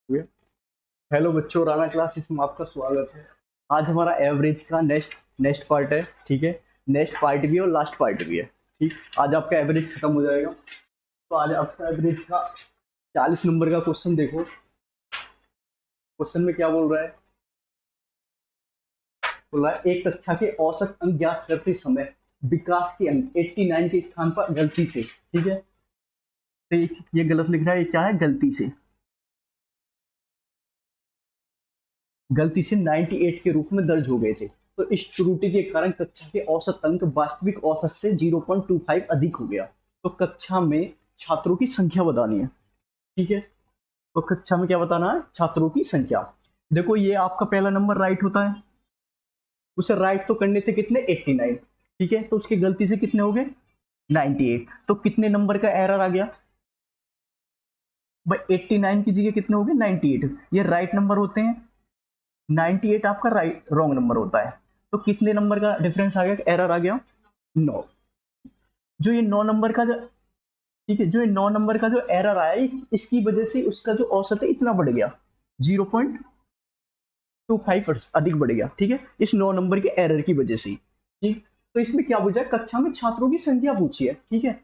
Hello बच्चों, Rana classes में आपका स्वागत है। आज हमारा एवरेज का नेक्स्ट नेक्स्ट पार्ट है। ठीक है, नेक्स्ट पार्ट भी है और लास्ट पार्ट भी है। ठीक, आज आपका एवरेज खत्म हो जाएगा। तो आज आपका एवरेज का 40 नंबर का क्वेश्चन देखो। क्वेश्चन में क्या बोल रहा है? बोल रहा है एक कक्षा के औसत अंक ज्ञात करते समय विकास के अंक 89 के स्थान पर गलती से, ठीक है, तो ये गलत लिख रहा है। ये क्या है? गलती से 98 के रूप में दर्ज हो गए थे। तो इस त्रुटि के कारण कक्षा के औसत अंक वास्तविक औसत से 0.25 अधिक हो गया। तो कक्षा में छात्रों की संख्या बतानी है। ठीक है, तो कक्षा में क्या बताना है? छात्रों की संख्या। देखो, ये आपका पहला नंबर राइट होता है। उसे राइट तो करने थे कितने? 89। ठीक है, तो उसकी गलती से कितने हो गए? 98। तो कितने नंबर का एरर आ गया भाई? 89 की जगह कितने हो गए? 98। ये राइट नंबर होते हैं, 98 आपका राइट रॉन्ग नंबर होता है। तो कितने नंबर का डिफरेंस आ गया? एरर आ गया 9। जो ये 9 नंबर का जो, ठीक है, जो ये 9 नंबर का जो एरर आया, इसकी वजह से उसका जो औसत है इतना बढ़ गया, 0.25 अधिक बढ़ गया। ठीक है, इस 9 नंबर के एरर की वजह से। ठीक, तो इसमें क्या पूछा है? कक्षा में छात्रों की संख्या पूछी है। ठीक है,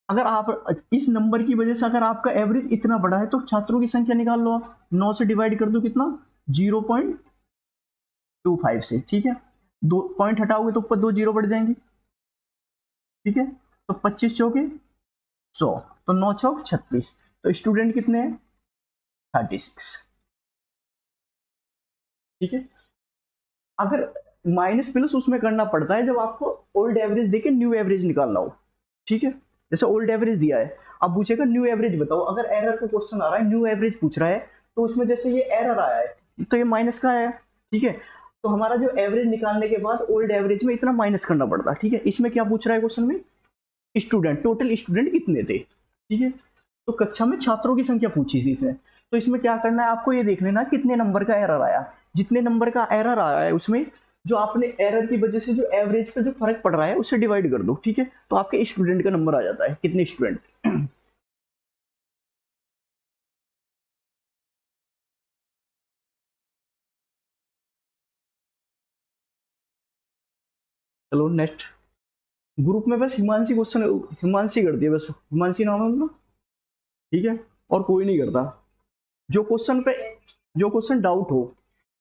अगर आप इस नंबर की वजह से अगर आपका एवरेज इतना बड़ा है तो छात्रों की संख्या निकाल लो आप। 9 से डिवाइड कर दो, कितना? 0.25 से। ठीक है, 2 पॉइंट हटाओगे तो ऊपर 2 जीरो बढ़ जाएंगे। ठीक है, तो 25 चौके 100, तो 9 चौक 36। तो स्टूडेंट कितने हैं? 36। ठीक है, अगर माइनस प्लस उसमें करना पड़ता है जब आपको ओल्ड एवरेज देके न्यू एवरेज निकालना हो। ठीक है, जैसे ओल्ड एवरेज दिया है, अब पूछेगा न्यू एवरेज बताओ। अगर एरर का क्वेश्चन आ रहा है, न्यू एवरेज पूछ रहा है, तो उसमें जैसे ये एरर आया है तो ये माइनस का आया है। ठीक है, तो हमारा जो एवरेज निकालने के बाद ओल्ड एवरेज में इतना माइनस करना पड़ता है। ठीक है, इसमें क्या पूछ रहा है क्वेश्चन में? स्टूडेंट, टोटल स्टूडेंट कितने थे। ठीक है, तो कक्षा में छात्रों की संख्या पूछी थी इसमें। तो इसमें क्या करना है आपको? ये देख लेना कितने नंबर का एरर आया। जितने नंबर का एरर आया है उसमें जो आपने एरर की वजह से जो एवरेज पे जो फर्क पड़ रहा है उसे डिवाइड कर दो। ठीक है, तो आपके स्टूडेंट का नंबर आ जाता है, कितने स्टूडेंट। चलो नेक्स्ट। ग्रुप में बस हिमांशी क्वेश्चन, हिमांशी कर दिया, बस हिमांशी नाम है उनका। ठीक है, और कोई नहीं करता। जो क्वेश्चन पे जो क्वेश्चन डाउट हो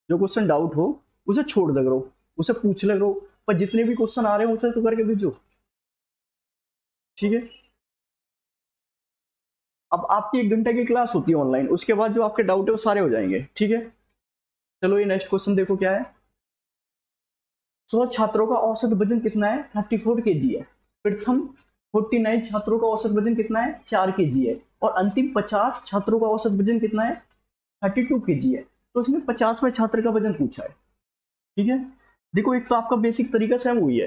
जो क्वेश्चन डाउट हो उसे छोड़ दे करो, उसे पूछ ले करो। पर जितने भी क्वेश्चन आ रहे हैं उसे तो करके भेजो। ठीक है, अब आपकी 1 घंटे की क्लास होती है ऑनलाइन, उसके बाद जो आपके डाउट है वो सारे हो जाएंगे। ठीक है, चलो ये नेक्स्ट क्वेश्चन देखो क्या है। 100 छात्रों का औसत वजन कितना है? 34 kg है। प्रथम 49 छात्रों का औसत वजन कितना है? 4 kg है। और अंतिम 50 छात्रों का औसत वजन कितना है? 32 kg है। तो इसमें 50वें छात्र का वजन पूछा है। ठीक है, देखो एक तो आपका बेसिक तरीका सेम हुई है।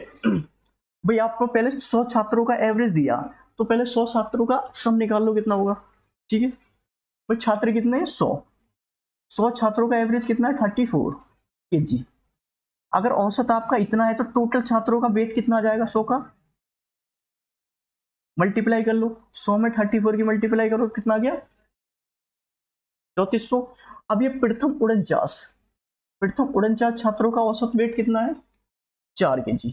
भाई आपको पहले 100 छात्रों का एवरेज दिया, तो पहले 100 छात्रों का सम निकाल लो कितना होगा। ठीक है, भाई छात्र कितने हैं? 100 छात्रों का एवरेज कितना है? 34 kg। अगर औसत आपका इतना है तो टोटल छात्रों का वेट कितना आ जाएगा? 100 का मल्टीप्लाई कर लो। 100 में 34 की मल्टीप्लाई करो, कितना आ गया? 3400। अब ये प्रथम 49 छात्रों का औसत वेट कितना है? 4 kg।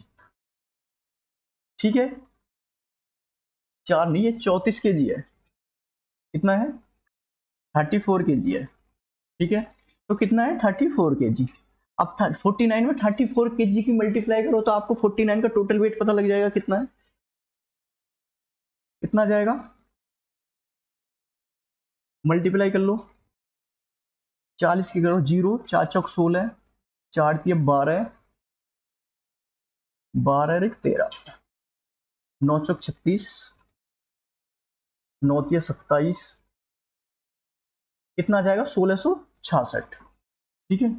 ठीक है, 4 नहीं, ये 34 kg है। कितना है? 34 kg है। ठीक है, तो कितना है? 34 kg। अब 49 में 34 kg की मल्टीप्लाई करो तो आपको 49 का टोटल वेट पता लग जाएगा कितना है। कितना जाएगा? मल्टीप्लाई कर लो। 40 की करो, 0 4 चौक 16, 4 की 12, 12 13, 9 चौक 36, 9 तिया 27, कितना आ जाएगा? 1666। ठीक है,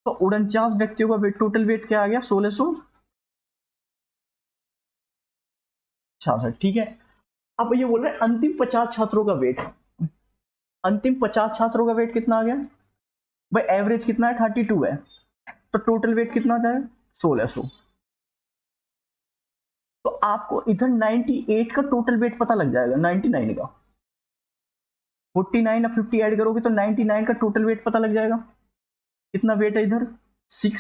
तो 49 व्यक्तियों का वेट, टोटल वेट क्या आ गया? 1666। ठीक है, अब ये बोल रहे हैं अंतिम 50 छात्रों का वेट। अंतिम 50 छात्रों का वेट कितना आ गया भाई? एवरेज कितना है? 32 है, तो टोटल वेट कितना आ जाएगा? 1600। तो आपको इधर 98 का टोटल वेट पता लग जाएगा, 99 का। 49 और 50 ऐड करोगे तो 99 का टोटल वेट पता लग जाएगा। कितना वेट है इधर, 6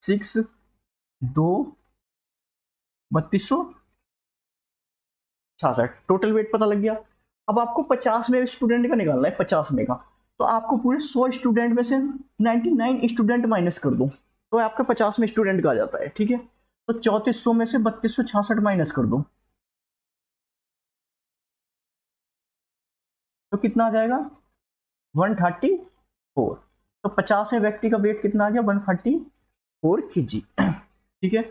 6 2 3266, टोटल वेट पता लग गया। अब आपको 50 में स्टूडेंट का निकालना है, 50 में का, तो आपको पूरे 100 स्टूडेंट में से 99 स्टूडेंट माइनस कर दो तो आपका 50 में स्टूडेंट का आ जाता है। ठीक है, तो 3400 में से 3266 माइनस कर दो तो कितना आ जाएगा, 134। तो 50वें व्यक्ति का वेट कितना आ गया, 134 kg। ठीक है,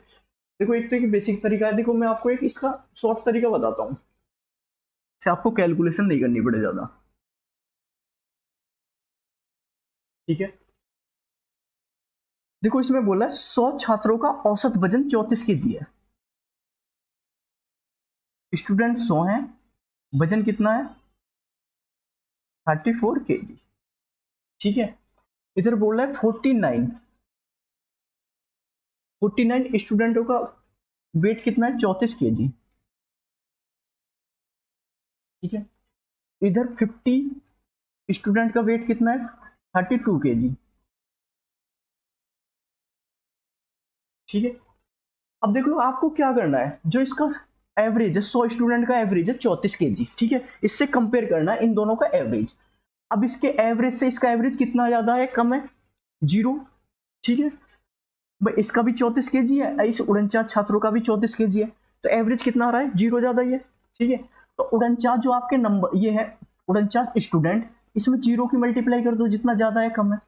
देखो एक तो एक बेसिक तरीका है, देखो मैं आपको एक इसका शॉर्ट तरीका बताता हूँ, इससे आपको कैलकुलेशन नहीं करनी पड़े ज्यादा। ठीक है, देखो इसमें बोला है 100 छात्रों का औसत वजन 34 kg है। स्टूडेंट 100 हैं, वजन कितना है, 34 kg। ठीक है, इधर बोल रहा है 49 स्टूडेंटों का वेट कितना है, 34 kg। ठीक है, इधर 50 स्टूडेंट का वेट कितना है, 32 kg। ठीक है, अब देख लो आपको क्या करना है, जो इसका एवरेज है 100 स्टूडेंट का एवरेज है 34 kg। ठीक है, इससे कंपेयर करना है इन दोनों का एवरेज। अब इसके एवरेज से इसका एवरेज कितना ज्यादा है, कम है, 0। ठीक है भाई, इसका भी 34 kg है, इस 49 छात्रों का भी 34 kg है, तो एवरेज कितना आ रहा है, 0 ज्यादा ही है। ठीक है, तो 49 जो आपके नंबर ये है 49 स्टूडेंट, इसमें 0 की मल्टीप्लाई कर दो, जितना ज्यादा है कम है,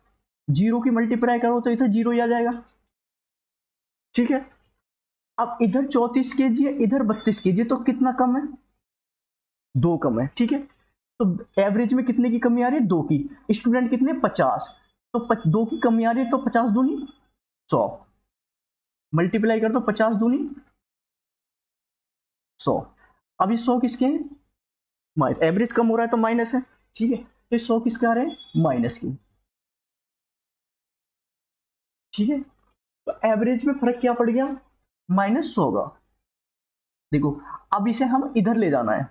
0 की मल्टीप्लाई करो तो इधर 0 ही आ जाएगा। ठीक है, अब इधर 34 kg है, इधर 32 kg है, तो कितना कम है, 2 कम है। ठीक है, तो एवरेज में कितने की कमी आ रही है, 2 की। स्टूडेंट कितने, 50, तो 2 की कमी आ रही है, तो 50 दूनी 100, मल्टीप्लाई कर दो, 50 दूनी 100। अब ये 100 किसके हैं, एवरेज कम हो रहा है तो माइनस है। ठीक है, तो 100 किसके आ रहे हैं, माइनस की। ठीक है, तो एवरेज में फर्क क्या पड़ गया, -100 का। देखो अब इसे हम इधर ले जाना है।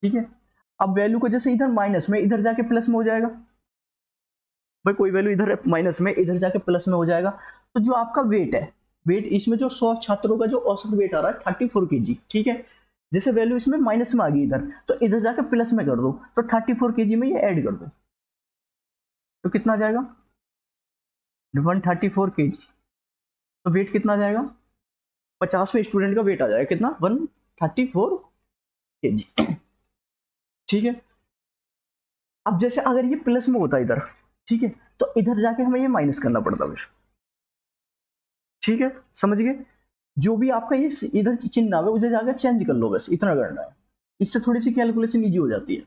ठीक है, अब वैल्यू को जैसे इधर माइनस में, इधर जाके प्लस में हो जाएगा। भाई कोई वैल्यू इधर माइनस में, इधर जाके प्लस में हो जाएगा। तो जो आपका वेट है, वेट इसमें जो 100 छात्रों का जो औसत वेट आ रहा है 34 kg। ठीक है, जैसे वैल्यू इसमें माइनस में आ गई इधर, तो इधर जाके प्लस में कर दो, तो 34 kg में ये ऐड कर दो, तो कितना आ जाएगा, 134 kg। तो वेट कितना आ जाएगा, 50वें स्टूडेंट का वेट आ जाएगा कितना, 134 kg। ठीक है, अब जैसे अगर ये प्लस में होता इधर, ठीक है, तो इधर जाके हमें ये माइनस करना पड़ता है। ठीक है, समझ गए, जो भी आपका ये इधर चिन्ह आवे उधर जाकर चेंज कर लो, बस इतना करना है, इससे थोड़ी सी कैलकुलेशन इजी हो जाती है।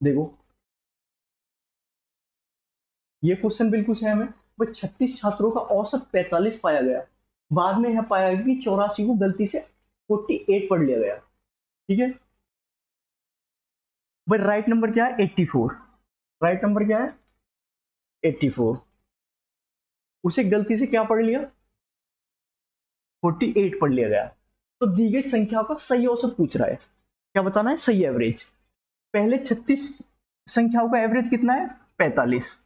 देखो ये क्वेश्चन बिल्कुल सेम है, वह 36 छात्रों का औसत 45 पाया गया, बाद में यह पाया गया कि 84 को गलती से 48 पढ़ लिया गया। ठीक है, भाई राइट नंबर क्या है, 84। राइट नंबर क्या है, 84। उसे गलती से क्या पढ़ लिया, 48 पढ़ लिया गया। तो दी गई संख्या का सही औसत पूछ रहा है, क्या बताना है, सही एवरेज। पहले 36 संख्याओं का एवरेज कितना है, 45।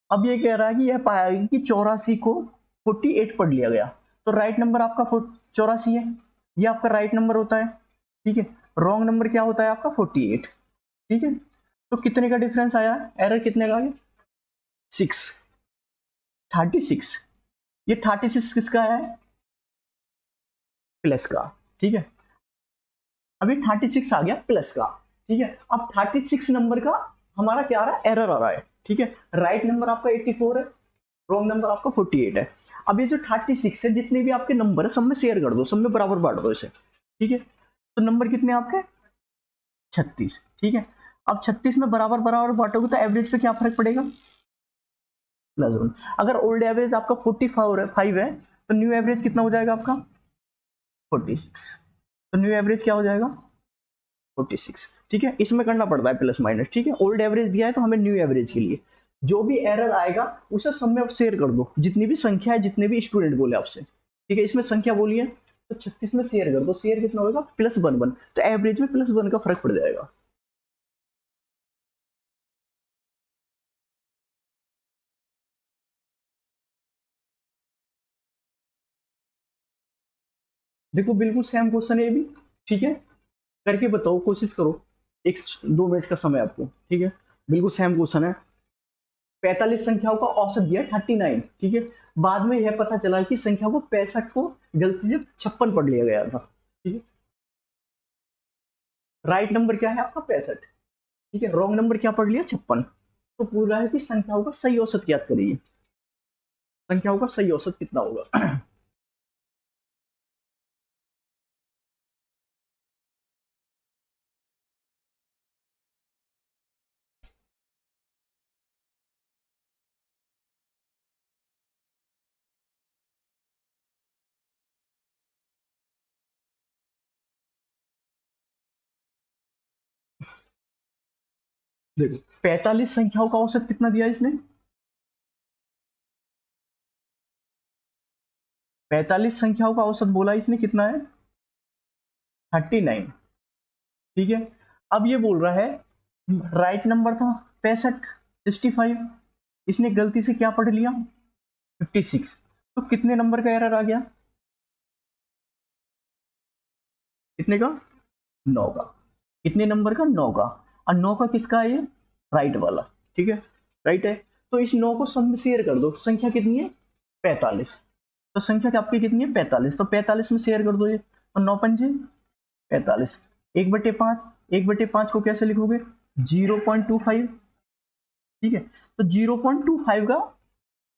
अब ये कह रहा है कि यह पाया गया कि 84 को 48 पढ़ लिया गया, तो राइट नंबर आपका 84 है, ये आपका राइट नंबर होता है। ठीक है, रॉन्ग नंबर क्या होता है आपका, 48। ठीक है, तो कितने का डिफरेंस आया, एरर कितने का आया, 6, 36। ये 36 किसका है, प्लस का। ठीक है, अभी 36 आ गया प्लस का। ठीक है, अब 36 नंबर का हमारा क्या आ रहा है, एरर आ रहा है। ठीक है, राइट नंबर आपका 84 है, रॉन्ग नंबर आपका 48 है। अब ये जो 36 है, जितने भी आपके नंबर है सब में शेयर कर दो, सब में बराबर बांट दो इसे। ठीक है, तो नंबर कितने आपके, 36। ठीक है, अब 36 में बराबर बराबर बांटोगे तो एवरेज पे क्या फर्क पड़ेगा, +1। अगर ओल्ड एवरेज आपका 45 है, तो न्यू एवरेज कितना हो जाएगा आपका, 46। तो न्यू एवरेज क्या हो जाएगा, 46। ठीक है, इसमें करना पड़ता है प्लस माइनस। ठीक है, ओल्ड एवरेज दिया है तो हमें न्यू एवरेज के लिए जो भी एरर आएगा उसे सब में शेयर कर दो, जितनी भी संख्या है, जितने भी स्टूडेंट बोले आपसे, ठीक है। इसमें संख्या बोली है तो 36 में शेयर कर दो, शेयर कितना होगा +1 तो एवरेज में +1 का फर्क पड़ जाएगा। देखो बिल्कुल सेम क्वेश्चन है ये भी, ठीक है। करके बताओ, कोशिश करो, 1-2 मिनट का समय आपको, ठीक है। बिल्कुल सेम क्वेश्चन है। 45 संख्याओं का औसत दिया 39, ठीक है। बाद में यह पता चला कि संख्या को 65 को गलती से 56 पढ़ लिया गया था, ठीक है। राइट नंबर क्या है आपका 65, ठीक है। रॉन्ग नंबर क्या पढ़ लिया 56। तो पूरा है कि संख्याओं का सही औसत ज्ञात करिए, संख्याओं का सही औसत कितना होगा। देखो 45 संख्याओं का औसत कितना दिया इसने, 45 संख्याओं का औसत बोला इसने कितना है 39, ठीक है। अब ये बोल रहा है राइट नंबर था 65, 65, इसने गलती से क्या पढ़ लिया 56, तो कितने नंबर का एरर आ गया, कितने का 9 का, कितने नंबर का 9 का, और 9 का किसका है ये राइट वाला, ठीक है। राइट है, तो इस 9 को सब में शेयर कर दो, संख्या कितनी है 45, तो संख्या आपकी कितनी है 45, तो 45 में शेयर कर दो ये, तो 9 पंजे 45, 1/5, 1/5 को कैसे लिखोगे 0.25, ठीक है। तो 0.25 का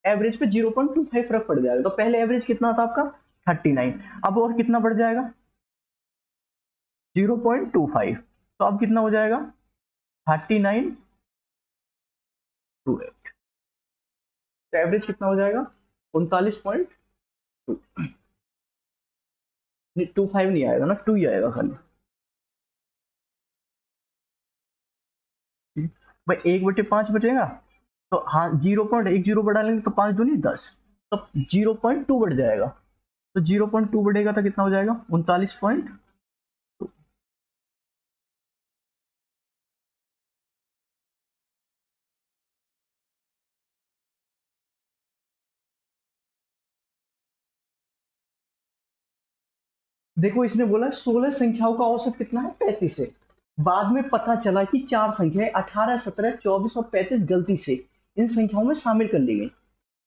एवरेज पे 0.25 फर्क पड़ जाएगा, तो पहले एवरेज कितना था आपका 39, अब और कितना बढ़ जाएगा 0.25, तो अब कितना हो जाएगा 39.28, तो एवरेज कितना हो जाएगा 39.2, 25 नहीं आएगा ना, 2 ही आएगा खाली, भाई 1/5 बचेगा, तो हाँ 0.10 बढ़ा लेंगे तो 5 दूनी 10, तो 0.2 बढ़ जाएगा, तो 0.2 बढ़ेगा तो कितना हो जाएगा 39.2। देखो इसने बोला 16 संख्याओं का औसत कितना है 35 है, बाद में पता चला कि 4 संख्याएं 18, 17, 24 और 35 गलती से इन संख्याओं में शामिल कर ली गई,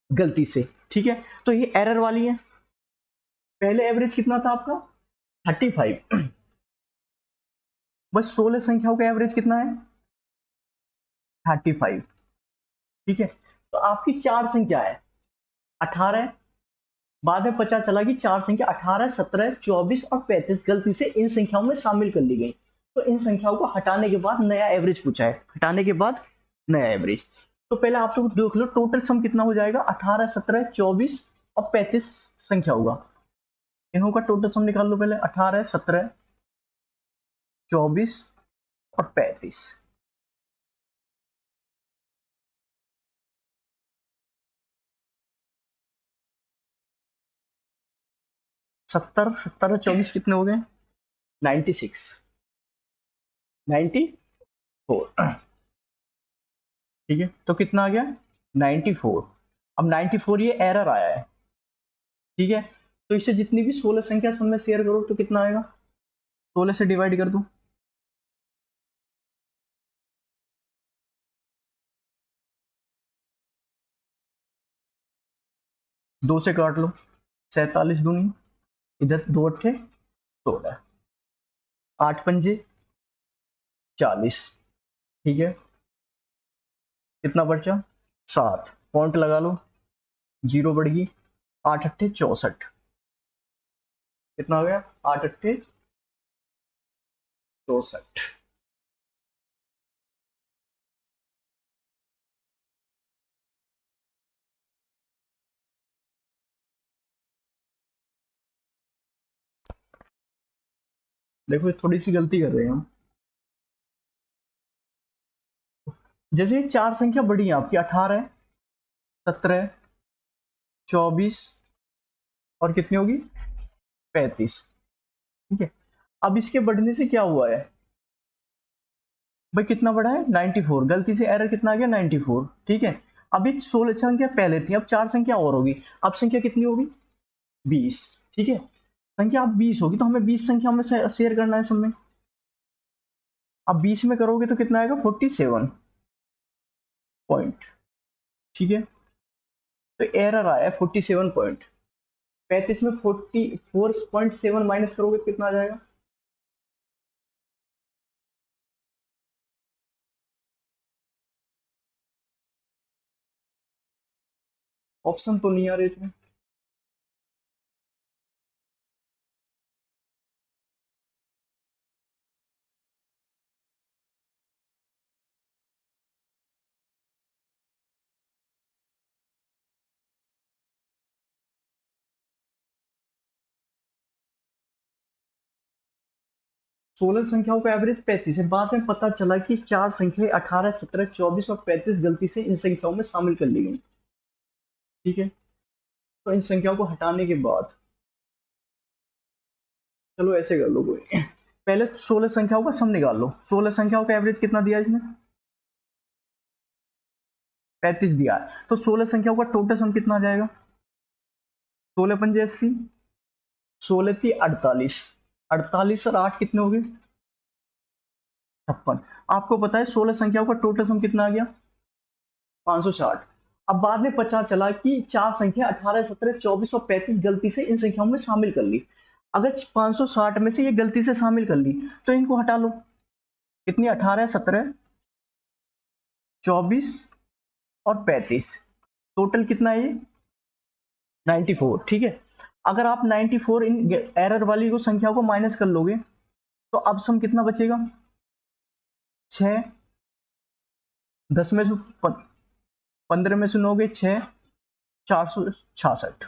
गलती से, ठीक है। तो ये एरर वाली है। पहले एवरेज कितना था आपका 35, बस 16 संख्याओं का एवरेज कितना है 35, ठीक है। तो आपकी 4 संख्या है 18, बाद में पता चला कि 4 संख्या 18, 17, 24 और 35 गलती से इन संख्याओं में शामिल कर ली गई, तो इन संख्याओं को हटाने के बाद नया एवरेज पूछा है, हटाने के बाद नया एवरेज। तो पहले आप तो देख लो टोटल सम कितना हो जाएगा 18, 17, 24 और 35 संख्या होगा, इन्हों का टोटल सम निकाल लो पहले 18, 17, 24 और 35। 70, 70 और 24 कितने हो गए 96, 94, ठीक है। तो कितना आ गया 94। अब 94 ये एरर आया है, ठीक है। तो इससे जितनी भी 16 संख्या सब में शेयर करो तो कितना आएगा 16 से डिवाइड कर दो, दो से काट लो, 47 दूनी, इधर 2 अट्ठे 16, 8 पंजे 40, ठीक है। कितना बचा 7, पॉइंट लगा लो, 0 बढ़ गई, 8 अट्ठे 64, कितना हो गया 8 अट्ठे 64। देखो थोड़ी सी गलती कर रहे हैं हम, जैसे ये चार संख्या बड़ी है आपकी, 18, 17, 24 और कितनी होगी 35। ठीक है, अब इसके बढ़ने से क्या हुआ है भाई, कितना बढ़ा है 94, गलती से एरर कितना आ गया 94। ठीक है, अब ये 16 संख्या पहले थी, अब चार संख्या और होगी, अब संख्या कितनी होगी 20। ठीक है, संख्या अब 20 होगी तो हमें 20 संख्या में शेयर करना है सब में। अब 20 में करोगे तो कितना आएगा 47 पॉइंट। ठीक है, तो एरर आया 47 पॉइंट। 35 में 44.7 माइनस करोगे तो कितना आ जाएगा, ऑप्शन तो नहीं आ रहे थे। सोलह संख्याओं का एवरेज 35 है। बाद में पता चला कि चार संख्याएं 18, 17, 24 और 35 गलती से इन संख्याओं में शामिल कर ली गई। ठीक है, तो इन संख्याओं को हटाने के बाद, चलो ऐसे कर लो, कोई पहले 16 संख्याओं का सम निकाल लो। 16 संख्याओं का एवरेज कितना दिया इसने 35 दिया है, तो 16 संख्याओं का टोटल सम कितना आ जाएगा 16 पंजे 80, 16 थी 48, 48 और 8 कितने हो गए 56। आपको पता है 16 संख्याओं का टोटल सम कितना आ गया 560। अब बाद में पता चला कि चार संख्या 18, 17, 24 और 35 गलती से इन संख्याओं में शामिल कर ली। अगर 560 में से ये गलती से शामिल कर ली तो इनको हटा लो। कितनी 18, 17, 24 और 35, टोटल कितना है ये 94। ठीक है, अगर आप 94 इन एरर वाली को संख्या को माइनस कर लोगे तो अब सम कितना बचेगा 6, 10 में से 15 में से 9 गए 6, 466।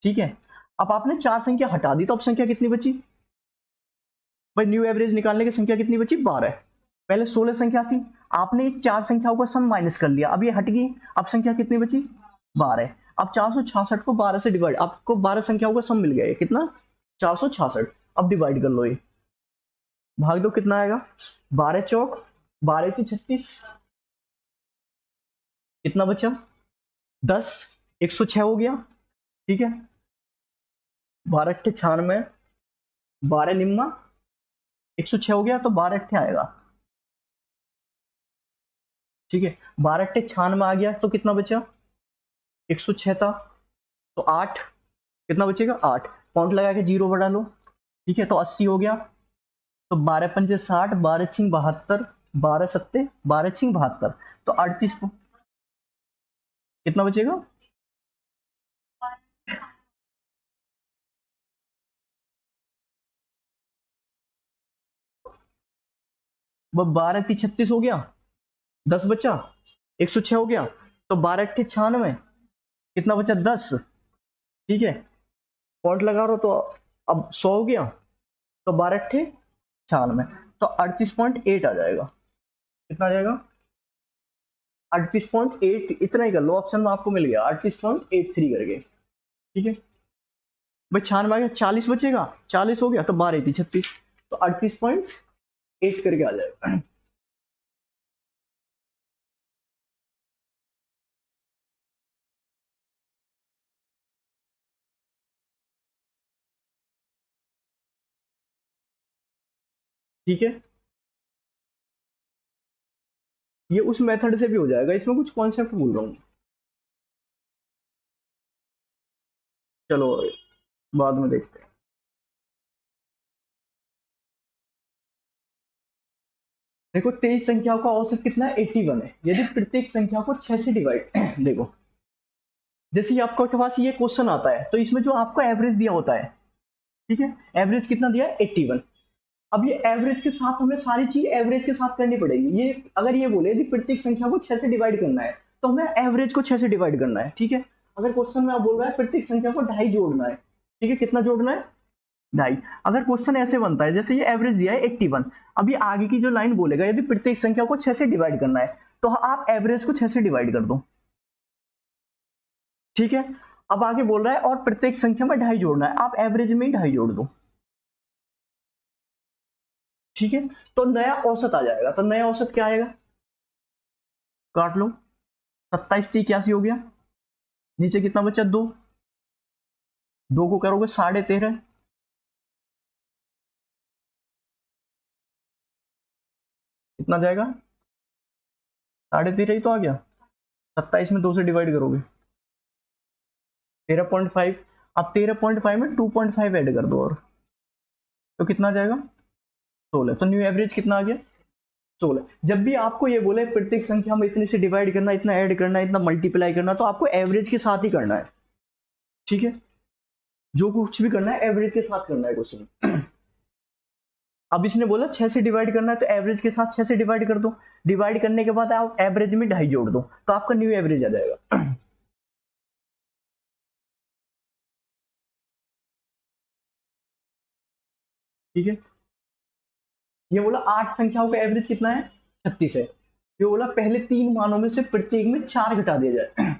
ठीक है, अब आपने चार संख्या हटा दी तो अब संख्या कितनी बची भाई, न्यू एवरेज निकालने की संख्या कितनी बची 12। पहले 16 संख्या थी, आपने इस चार संख्याओं का सम माइनस कर लिया, अब ये हट गई, अब संख्या कितनी बची 12। अब 466 को 12 से डिवाइड, आपको 12 संख्याओं का सम मिल गया है कितना 466। अब डिवाइड कर लो, ये भाग दो कितना आएगा 12 चौक 12 की 36, कितना बचा 10, 106 हो गया। ठीक है, 12 अट्ठे 96, 12 निम्मा 106 हो गया, तो 12 अट्ठे आएगा। ठीक है, 12 अट्ठे 96 आ गया, तो कितना बचा 106 था, तो 8 कितना बचेगा 8, पॉइंट लगा के जीरो बढ़ा लो। ठीक है, तो 80 हो गया, तो 12 पंजे 60, 12 छिंग 72, 12 सत्ते 12 छिंग 72, तो 38 कितना बचेगा 12 ती 36 हो गया, 10 बचा 106 हो गया, तो 12 अट्ठे 96, कितना बचा 10। ठीक है, पॉइंट लगा रहा तो अब 100 हो गया, तो 12 अट्ठे 96, तो 38.8 आ जाएगा। कितना आ जाएगा 38.8, इतना ही कर लो, ऑप्शन में आपको मिल गया 38.83 करके। ठीक है भाई, 96 आ गया, 40 बचेगा, 40 हो गया, तो 12 थी 36, तो 38.8 करके आ जाएगा। ठीक है, ये उस मेथड से भी हो जाएगा, इसमें कुछ कॉन्सेप्ट भूल रहा हूँ, चलो बाद में देखते हैं। देखो 23 संख्याओं का औसत कितना है 81 है, यदि प्रत्येक संख्या को 6 से डिवाइड देखो जैसे ही आपके पास ये क्वेश्चन आता है तो इसमें जो आपको एवरेज दिया होता है, ठीक है, एवरेज कितना दिया है 81। अब ये एवरेज के साथ हमें सारी चीज एवरेज के साथ करनी पड़ेगी। ये अगर ये बोले यदि प्रत्येक संख्या को 6 से डिवाइड करना है तो हमें एवरेज को 6 से डिवाइड करना है। ठीक है, अगर क्वेश्चन में आप बोल रहा है प्रत्येक संख्या को 2.5 जोड़ना है, ठीक है, कितना जोड़ना है ढाई। अगर क्वेश्चन ऐसे बनता है जैसे ये एवरेज दिया है 81, अभी आगे की जो लाइन बोलेगा यदि प्रत्येक संख्या को 6 से डिवाइड करना है तो आप एवरेज को 6 से डिवाइड कर दो, ठीक है। अब आगे बोल रहा है और प्रत्येक संख्या में ढाई जोड़ना है, आप एवरेज में ही ढाई जोड़ दो, ठीक है। तो नया औसत आ जाएगा। तो नया औसत क्या आएगा, काट लो, 27 हो गया, नीचे कितना बचा, 2, 2 को करोगे 13.5, कितना जाएगा, 13.5 ही तो आ गया। 27 में 2 से डिवाइड करोगे 13.5, अब 13.5 में 2.5 ऐड कर दो और तो कितना जाएगा, 16। तो न्यू एवरेज कितना आ गया, 16। जब भी आपको ये बोले प्रत्येक संख्या में इतने से डिवाइड करना, इतना ऐड करना, इतना मल्टीप्लाई करना, तो आपको एवरेज के साथ ही करना है, ठीक है। जो कुछ भी करना है एवरेज के साथ करना है क्वेश्चन। अब इसने बोला 6 से डिवाइड करना है तो एवरेज के साथ 6 से डिवाइड कर दो, डिवाइड करने के बाद आप एवरेज में ढाई जोड़ दो तो आपका न्यू एवरेज आ जाएगा। ठीक है। ये बोला 8 संख्याओं का एवरेज कितना है, 36 है। ये बोला पहले 3 मानों में से प्रत्येक में 4 घटा दिया जाए।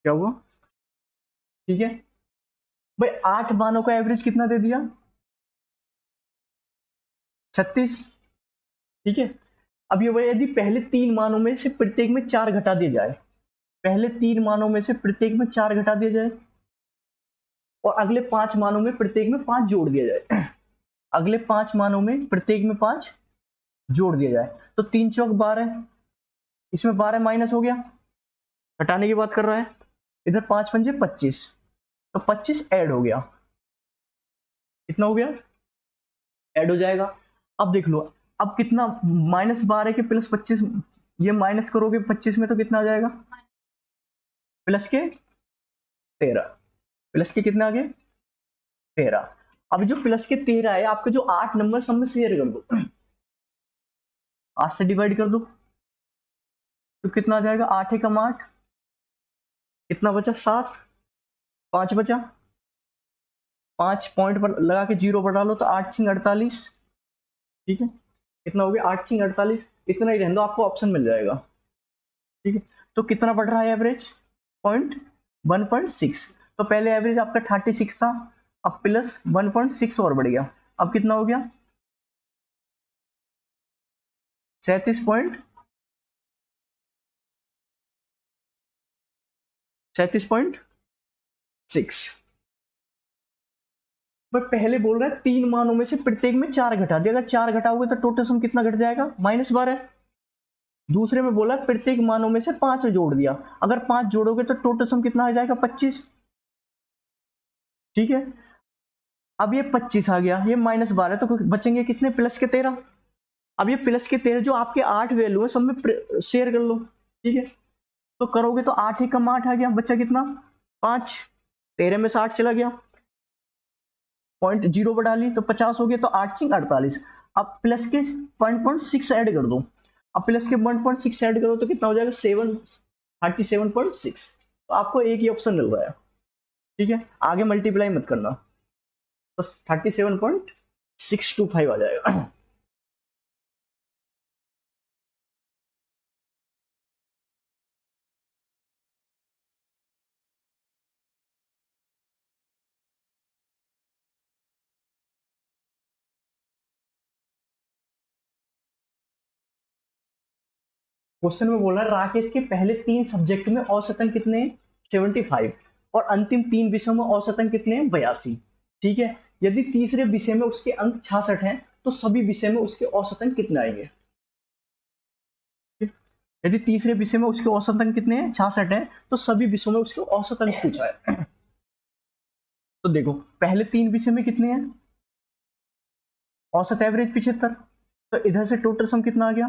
क्या हुआ, ठीक है भाई, 8 मानों का एवरेज कितना दे दिया, 36, ठीक है। अब ये भाई यदि पहले 3 मानों में से प्रत्येक में 4 घटा दिया जाए, पहले 3 मानों में से प्रत्येक में 4 घटा दिया जाए और अगले 5 मानों में प्रत्येक में 5 जोड़ दिया जाए, अगले 5 मानों में प्रत्येक में 5 जोड़ दिया जाए, तो 3 चौक 12, इसमें 12 माइनस हो गया, घटाने की बात कर रहा है, इधर 5 पंजे 25, तो 25 ऐड हो गया, कितना हो गया, ऐड हो जाएगा। अब देख लो, अब कितना, -12 के प्लस 25, ये माइनस करोगे 25 में तो कितना आ जाएगा, प्लस के 13, प्लस के कितना आ गए 13। अब जो प्लस के 13 है, आपके जो 8 नंबर सब में शेयर कर दो, 8 से डिवाइड कर दो तो कितना आ जाएगा, 8 एकम 8, कितना बचा 7, 5 बचा, 5 पॉइंट पर लगा के 0 पर डालो तो 8 छिंग 48, ठीक है। कितना हो गया, 8 छिंग 48, इतना ही रहने दो, आपको ऑप्शन मिल जाएगा, ठीक है। तो कितना बढ़ रहा है एवरेज, 1.6। तो पहले एवरेज आपका 36 था, अब प्लस 1.6 और बढ़ गया, अब कितना हो गया, 37.6। पर पहले बोल रहा है 3 मानों में से प्रत्येक में 4 घटा दिया, अगर 4 घटाओगे तो टोटल सम कितना घट जाएगा, -12। दूसरे में बोला प्रत्येक मानों में से 5 जोड़ दिया, अगर 5 जोड़ोगे तो टोटल सम कितना आ जाएगा, 25, ठीक है। अब ये 25 आ गया, ये -12, तो बचेंगे कितने, प्लस के 13। अब ये प्लस के 13 जो आपके 8 वैल्यू है सब में शेयर कर लो, ठीक है। तो करोगे तो 8 एकम 8 आ गया, बचा कितना 5, 13 में से 8 चला गया, पॉइंट 0 बढ़ा ली तो 50 हो गया, तो 8 छिंग 48। अब प्लस के 1.6 ऐड कर दो, अब प्लस के 1.6 ऐड करो तो कितना हो जाएगा, 37.6। तो आपको एक ही ऑप्शन मिल रहा है, ठीक है, आगे मल्टीप्लाई मत करना, तो 37.625 आ जाएगा। क्वेश्चन में बोला राकेश के पहले 3 सब्जेक्ट में औसतन कितने, 75, और अंतिम 3 विषयों में औसतन कितने, 82, ठीक है। यदि तीसरे विषय में उसके अंक 66 हैं तो सभी विषय में उसके औसतन कितने आएंगे, यदि तीसरे विषय में उसके औसत अंक कितने हैं, 66 है, तो सभी विषयों में उसके औसत अंक पूछा है। तो देखो पहले 3 विषय में कितने हैं, औसत एवरेज 75, तो इधर से टोटल सम कितना आ गया,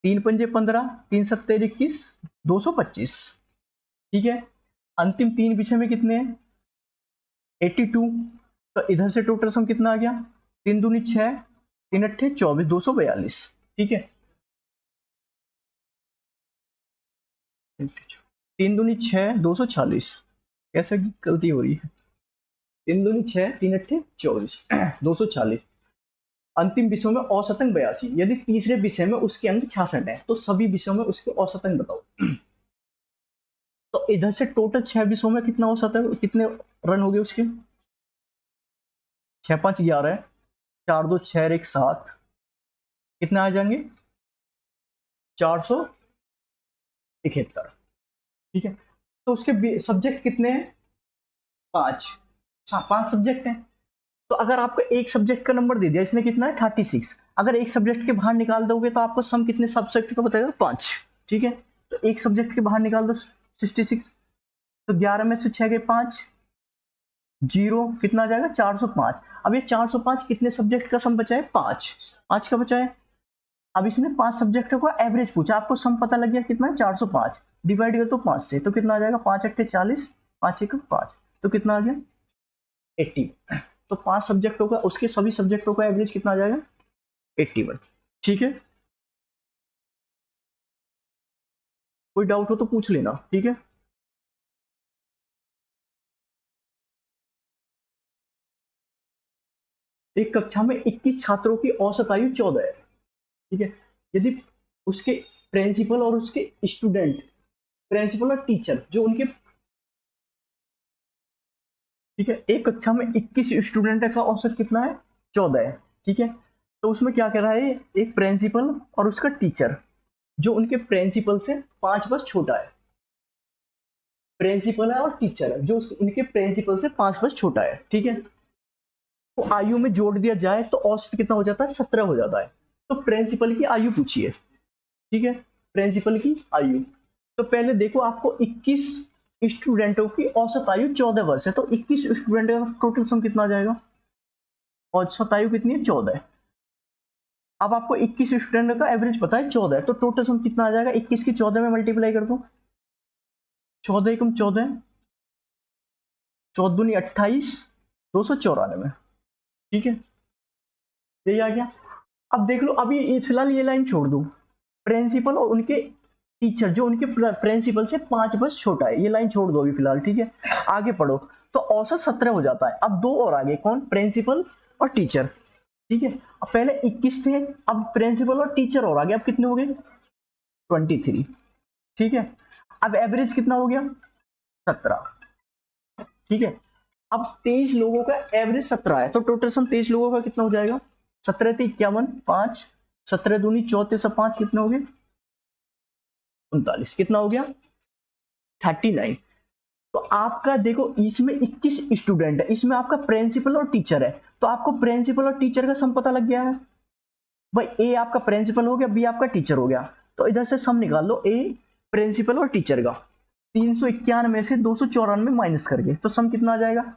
3 पंजे 15, 3 सत्ते 21, 225, ठीक है। अंतिम 3 विषय में कितने हैं, 82, तो इधर से टोटल सम कितना आ गया, 3 दूनी 6, 3 अट्ठे 24, 242, ठीक है। 3 दूनी 6, 240। कैसे गलती हो रही है? 3 दूनी 6, 3 अट्ठे 24, 240। अंतिम विषयों में औसतन 82। यदि तीसरे विषय में उसके अंक 66 है तो सभी विषयों में उसके औसतन बताओ। तो इधर से टोटल 6 विषयों में कितना औसत है, कितने रन हो गए उसके? 6 5 11, 4 2 6 1 7, कितने आ जाएंगे? 471। ठीक है, तो उसके सब्जेक्ट कितने हैं? 5। 5 सब्जेक्ट हैं। तो अगर आपको एक सब्जेक्ट का नंबर दे दिया, इसने कितना है 36, अगर एक सब्जेक्ट के बाहर निकाल दोगे तो आपको सम कितने सब्जेक्ट का बताएगा? 5। ठीक है, तो एक सब्जेक्ट के बाहर निकाल दो 66, तो 11 में से 6 गए 5, 0 कितना आ जाएगा? 405। अब ये 405 कितने सब्जेक्ट का सम बचा है? 5 का बचा है। अब इसने 5 सब्जेक्टों का एवरेज पूछा, आपको सम पता लग गया कितना है? 405 डिवाइड कर दो 5 से, तो कितना आ जाएगा? 5 अट्ठे 40, 5 1 5, तो कितना आ गया? 80। तो 5 सब्जेक्टों का, उसके सभी सब्जेक्टों का एवरेज कितना आ जाएगा? 81। ठीक है, कोई डाउट हो तो पूछ लेना। ठीक है, एक कक्षा में 21 छात्रों की औसत आयु 14 है। ठीक है, यदि उसके प्रिंसिपल और उसके स्टूडेंट, प्रिंसिपल और टीचर जो उनके, ठीक है, एक कक्षा में 21 स्टूडेंट का औसत कितना है? 14 है। ठीक है, तो उसमें क्या कर रहा है? एक प्रिंसिपल और उसका टीचर जो उनके प्रिंसिपल से 5 वर्ष छोटा है, प्रिंसिपल है और टीचर है जो उनके प्रिंसिपल से 5 वर्ष छोटा है। ठीक है, तो आयु में जोड़ दिया जाए तो औसत कितना हो जाता है? 17 हो जाता है। तो प्रिंसिपल की आयु पूछिए। ठीक है, प्रिंसिपल की आयु, तो पहले देखो आपको 21 स्टूडेंटों की औसत आयु 14 वर्ष है, तो 21 स्टूडेंट का टोटल सम कितना आ जाएगा? औसत आयु कितनी है? 14 है। अब आपको 21 स्टूडेंट का एवरेज पता है 14 है, तो टोटल सम कितना आ जाएगा? 21 की 14 में मल्टीप्लाई कर दो, 14 एकम 14, 14 दूनी 28, 294। ठीक है, यही आ गया। अब देख लो, अभी ये फिलहाल ये लाइन छोड़ दो, प्रिंसिपल और उनके टीचर जो उनके प्रिंसिपल से 5 वर्ष छोटा है, ये लाइन छोड़ दो अभी फिलहाल। ठीक है, आगे पढ़ो, तो औसत 17 हो जाता है। अब दो और आगे, कौन? प्रिंसिपल और टीचर। ठीक है, अब पहले 21 थे, अब प्रिंसिपल और टीचर और आगे, अब कितने हो गए? 23। ठीक है, अब एवरेज कितना हो गया? 17। ठीक है, अब 23 लोगों का एवरेज 17 है, तो टोटल सम 23 लोगों का कितना हो जाएगा? 17 × 51, 5, 17 दूनी 34 5, कितने हो गए? 39। कितना हो गया? 39। तो आपका देखो, इसमें 21 स्टूडेंट है, इसमें आपका प्रिंसिपल और टीचर है, तो आपको प्रिंसिपल और टीचर का सम पता लग गया है भाई। ए आपका प्रिंसिपल हो गया, बी आपका टीचर हो गया, तो इधर से सम निकाल लो, ए प्रिंसिपल और टीचर का। 351 में से 294 माइनस करके, तो सम कितना आ जाएगा?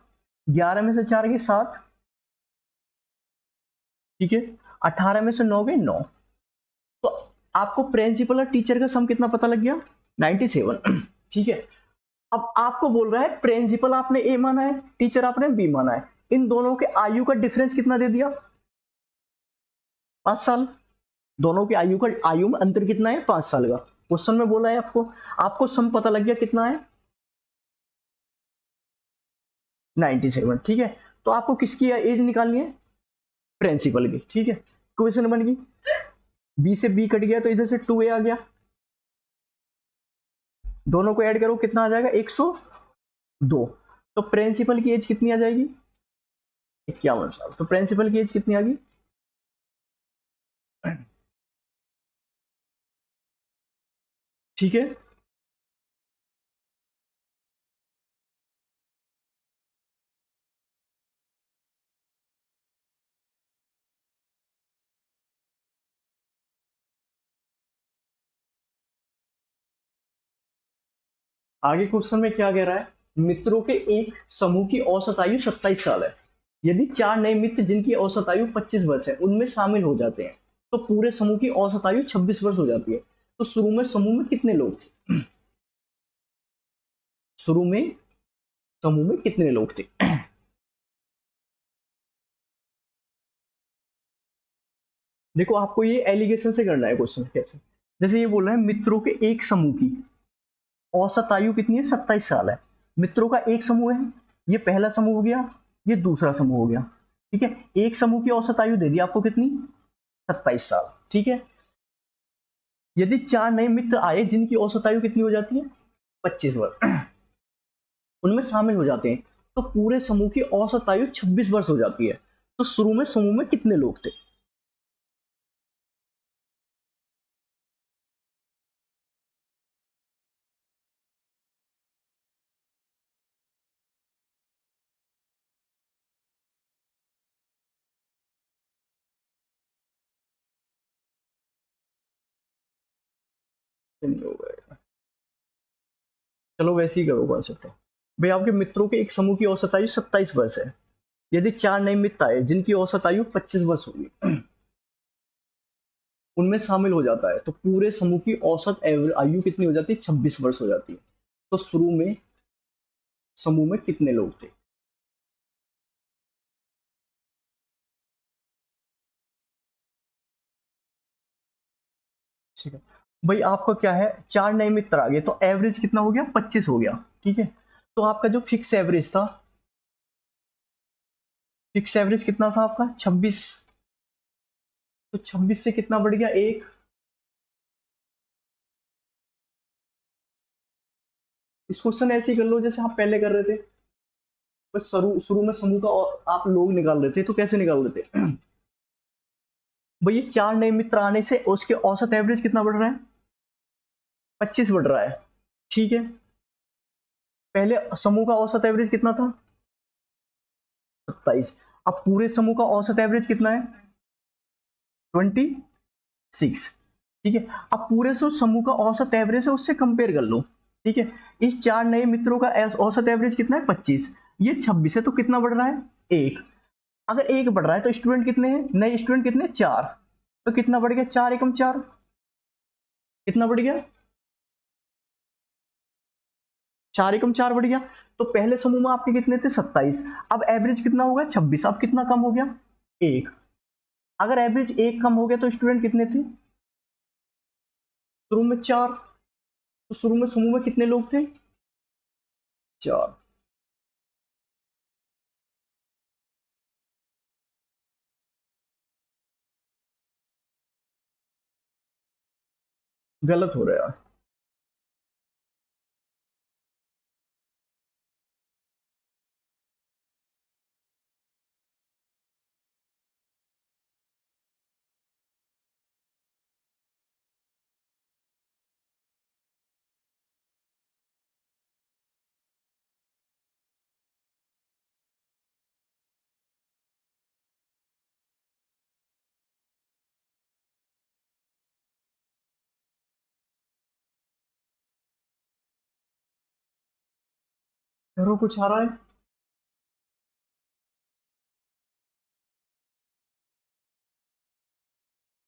11 में से 4 गए 7, ठीक है, 18 में से 9 गए 9, तो आपको प्रिंसिपल और टीचर का सम कितना पता लग गया? 97। ठीक है, अब आपको बोल रहा है प्रिंसिपल आपने ए माना है, टीचर आपने बी माना है, इन दोनों के आयु का डिफरेंस कितना दे दिया? 5 साल। दोनों की आयु में अंतर कितना है? 5 साल का। क्वेश्चन में बोला है आपको सम पता लग गया कितना है? 97। ठीक है, तो आपको किसकी एज निकालनी है? प्रिंसिपल की। ठीक है, क्वेश्चन बन गई, बी से बी कट गया तो इधर से 2a आ गया, दोनों को ऐड करो कितना आ जाएगा? 102। तो प्रिंसिपल की एज कितनी आ जाएगी? 51 साल। तो प्रिंसिपल की एज कितनी आ गई? ठीक है, आगे क्वेश्चन में क्या कह रहा है? मित्रों के एक समूह की औसत आयु 27 साल है। यदि 4 नए मित्र जिनकी औसत आयु 25 वर्ष है उनमें शामिल हो जाते हैं तो पूरे समूह की औसत आयु 26 वर्ष हो जाती है। तो शुरू में समूह में कितने लोग थे? शुरू में समूह में कितने लोग थे? देखो, आपको ये एलिगेशन से करना है क्वेश्चन। कैसे? जैसे ये बोल रहा है मित्रों के एक समूह की औसत आयु कितनी है, 27 साल है। मित्रों का एक समूह है, ये पहला समूह हो गया, ये दूसरा समूह हो गया, ठीक है। एक समूह की औसत आयु दे दी आपको कितनी, 27 साल, ठीक है। यदि 4 नए मित्र आए जिनकी औसत आयु कितनी हो जाती है, 25 वर्ष, उनमें शामिल हो जाते हैं, तो पूरे समूह की औसत आयु 26 वर्ष हो जाती है। तो शुरू में समूह में कितने लोग थे, कितने हो गए? चलो वैसे ही करो कॉन्सेप्ट। भाई आपके मित्रों के एक समूह की औसत आयु 27 वर्ष है। यदि 4 नए मित्र आए जिनकी औसत आयु 25 वर्ष होगी, उनमें शामिल हो जाता है, तो पूरे समूह की औसत आयु कितनी हो जाती है, 26 वर्ष हो जाती है। तो शुरू में समूह में कितने लोग थे, ठीक है। भाई आपका क्या है, 4 नए मित्र आ गए तो एवरेज कितना हो गया, 25 हो गया, ठीक है। तो आपका जो फिक्स एवरेज था, फिक्स एवरेज कितना था आपका, 26। तो 26 से कितना बढ़ गया, एक। इस क्वेश्चन ऐसे ही कर लो जैसे आप पहले कर रहे थे, बस शुरू शुरू में समूह का आप लोग निकाल रहे थे, तो कैसे निकाल रहे थे भाई, ये 4 नए मित्र आने से उसके औसत एवरेज कितना बढ़ रहा है, 25 बढ़ रहा है, ठीक है। पहले समूह का औसत एवरेज कितना था, 27। अब पूरे समूह का औसत एवरेज कितना है, 26, ठीक है। अब पूरे समूह का औसत एवरेज है उससे कंपेयर कर लो, ठीक है। इस 4 नए मित्रों का औसत एवरेज कितना है, 25, ये 26 है, तो कितना बढ़ रहा है, एक। अगर एक बढ़ रहा है तो स्टूडेंट कितने हैं, नए स्टूडेंट कितने, 4, तो कितना बढ़ गया, 4 एकम 4, कितना बढ़ गया, 4 एकम 4 बढ़ गया। तो पहले समूह में आपके कितने थे, 27, अब एवरेज कितना होगा, 26, अब कितना कम हो गया, एक। अगर एवरेज एक कम हो गया तो स्टूडेंट कितने थे, शुरू में 4, तो शुरू में समूह में कितने लोग थे, 4। गलत हो रहा है यार, करो कुछ आ रहा है।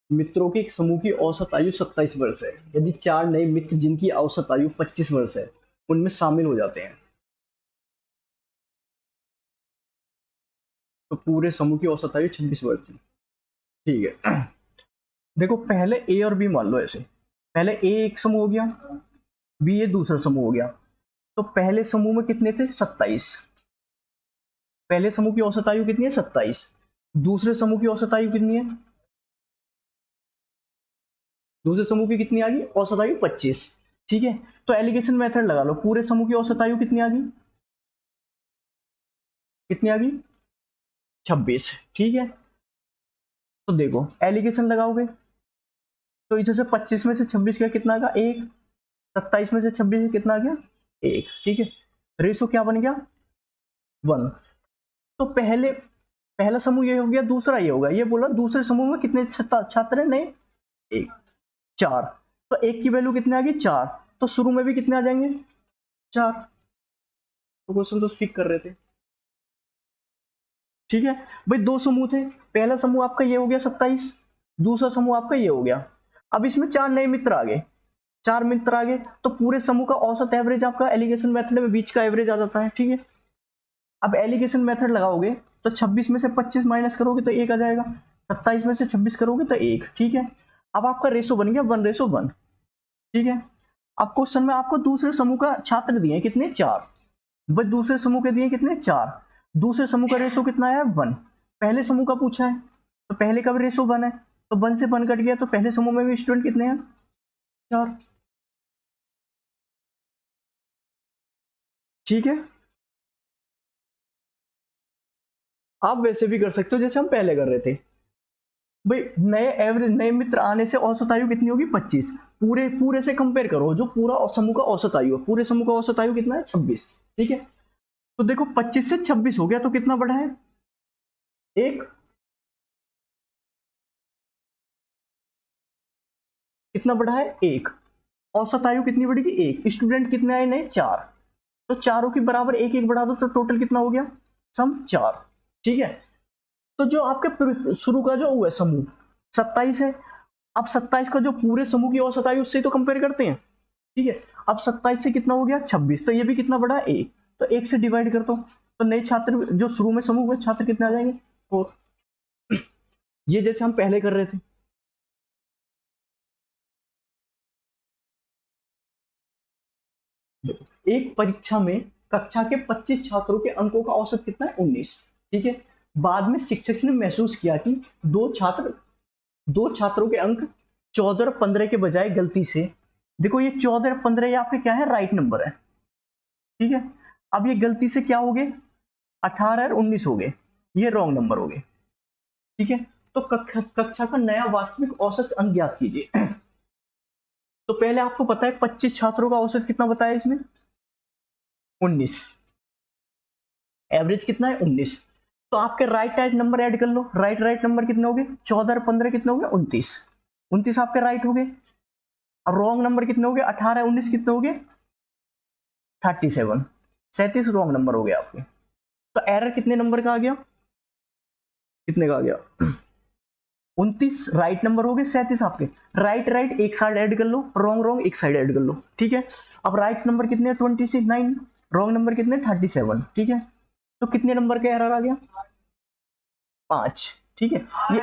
मित्रों के एक समूह की औसत आयु 27 वर्ष है। यदि 4 नए मित्र जिनकी औसत आयु 25 वर्ष है उनमें शामिल हो जाते हैं, तो पूरे समूह की औसत आयु 26 वर्ष है, ठीक है। देखो पहले ए और बी मान लो ऐसे, पहले ए एक समूह हो गया, बी ये दूसरा समूह हो गया। तो पहले समूह में कितने थे, 27, पहले समूह की औसत आयु कितनी है, 27। दूसरे समूह की औसत आयु कितनी है, दूसरे समूह की कितनी आ गई, औसत आयु 25, ठीक है। तो एलिगेशन मेथड लगा लो, पूरे समूह की औसत आयु कितनी आ गई, कितनी आ गई, 26, ठीक है। तो देखो एलिगेशन लगाओगे तो इधर से 25 में से 26 का कितना आ गया, एक। 27 में से 26 कितना आ गया, एक, ठीक है। रेशो क्या बन गया, 1। तो पहला समूह ये हो गया, दूसरा ये होगा, ये बोला दूसरे समूह में कितने छात्र हैं नए, एक, 4। तो एक की वैल्यू कितने आ गई, 4, तो शुरू में भी कितने आ जाएंगे, 4। तो क्वेश्चन तो ठीक कर रहे थे, ठीक है। भाई दो समूह थे, पहला समूह आपका ये हो गया 27, दूसरा समूह आपका ये हो गया। अब इसमें 4 नए मित्र आ गए, 4 मित्र आ गए, तो पूरे समूह का औसत एवरेज आपका एलिगेशन मेथड में बीच का एवरेज आ जाता है, ठीक है। अब एलिगेशन मेथड लगाओगे तो 26 में से 25 माइनस करोगे तो 1 आ जाएगा, 27 में से 26 करोगे तो 1, ठीक है। अब आपका रेशो बन गया 1:1, ठीक है। अब क्वेश्चन में आपको दूसरे समूह का छात्र दिए कितने, 4। बस दूसरे समूह के दिए कितने, 4। दूसरे समूह का रेशो कितना है, 1। पहले समूह का पूछा है तो पहले का भी रेशो 1 है, तो 1 से 1 कट गया, तो पहले समूह में भी स्टूडेंट कितने हैं, 4। ठीक है, आप वैसे भी कर सकते हो जैसे हम पहले कर रहे थे। भाई नए एवरेज, नए मित्र आने से औसत आयु कितनी होगी, 25। पूरे पूरे से कंपेयर करो, जो पूरा समूह का औसत आयु है, पूरे समूह का औसत आयु कितना है, 26। ठीक है, तो देखो 25 से 26 हो गया, तो कितना बढ़ा है, 1। कितना बढ़ा है, 1। औसत आयु कितनी बढ़ेगी, 1। स्टूडेंट कितने आए नए, 4। तो चारों के बराबर 1 1 बढ़ा दो, तो टोटल कितना हो गया, सम 4। ठीक है, तो जो आपके शुरू का जो हुआ समूह 27 है, अब 27 का जो पूरे समूह की औसत आयु उससे तो कंपेयर करते हैं। ठीक है, अब 27 से कितना हो गया, 26। तो ये भी कितना बढ़ा, 1। तो 1 से डिवाइड कर दो, तो नए छात्र जो शुरू में समूह हुए छात्र कितने आ जाएंगे, 4। ये जैसे हम पहले कर रहे थे। एक परीक्षा में कक्षा के 25 छात्रों के अंकों का औसत कितना है, 19। ठीक है, बाद में शिक्षक ने महसूस किया कि दो छात्रों के अंक 14 और 15 के बजाय गलती से, देखो ये 14 और 15 ये आपके क्या है, राइट नंबर है। ठीक है, अब ये गलती से क्या हो गए, 18 और 19 हो गए, ये रॉन्ग नंबर हो गए। ठीक है, तो कक्षा का नया वास्तविक औसत अंक ज्ञात कीजिए। तो पहले आपको पता है 25 छात्रों का औसत कितना बताया इसमें, 19। एवरेज कितना है, 19। तो आपके राइट नंबर ऐड कर लो, राइट नंबर कितने हो गए, 14 और 15 कितने हो गए, 29। 29 आपके राइट हो गए। और रॉन्ग नंबर कितने हो गए, 18 19 कितने हो गए, 37। 37 रॉन्ग नंबर हो गए आपके। तो एरर कितने नंबर का आ गया, कितने का आ गया, 29 राइट नंबर हो गए, 37 आपके। राइट एक साइड ऐड कर लो, रॉन्ग एक साइड ऐड कर लो। ठीक है, अब राइट नंबर कितने, 29, रॉन्ग नंबर कितने, 37। ठीक है, तो कितने नंबर का एरर आ गया, 5। ठीक है, ये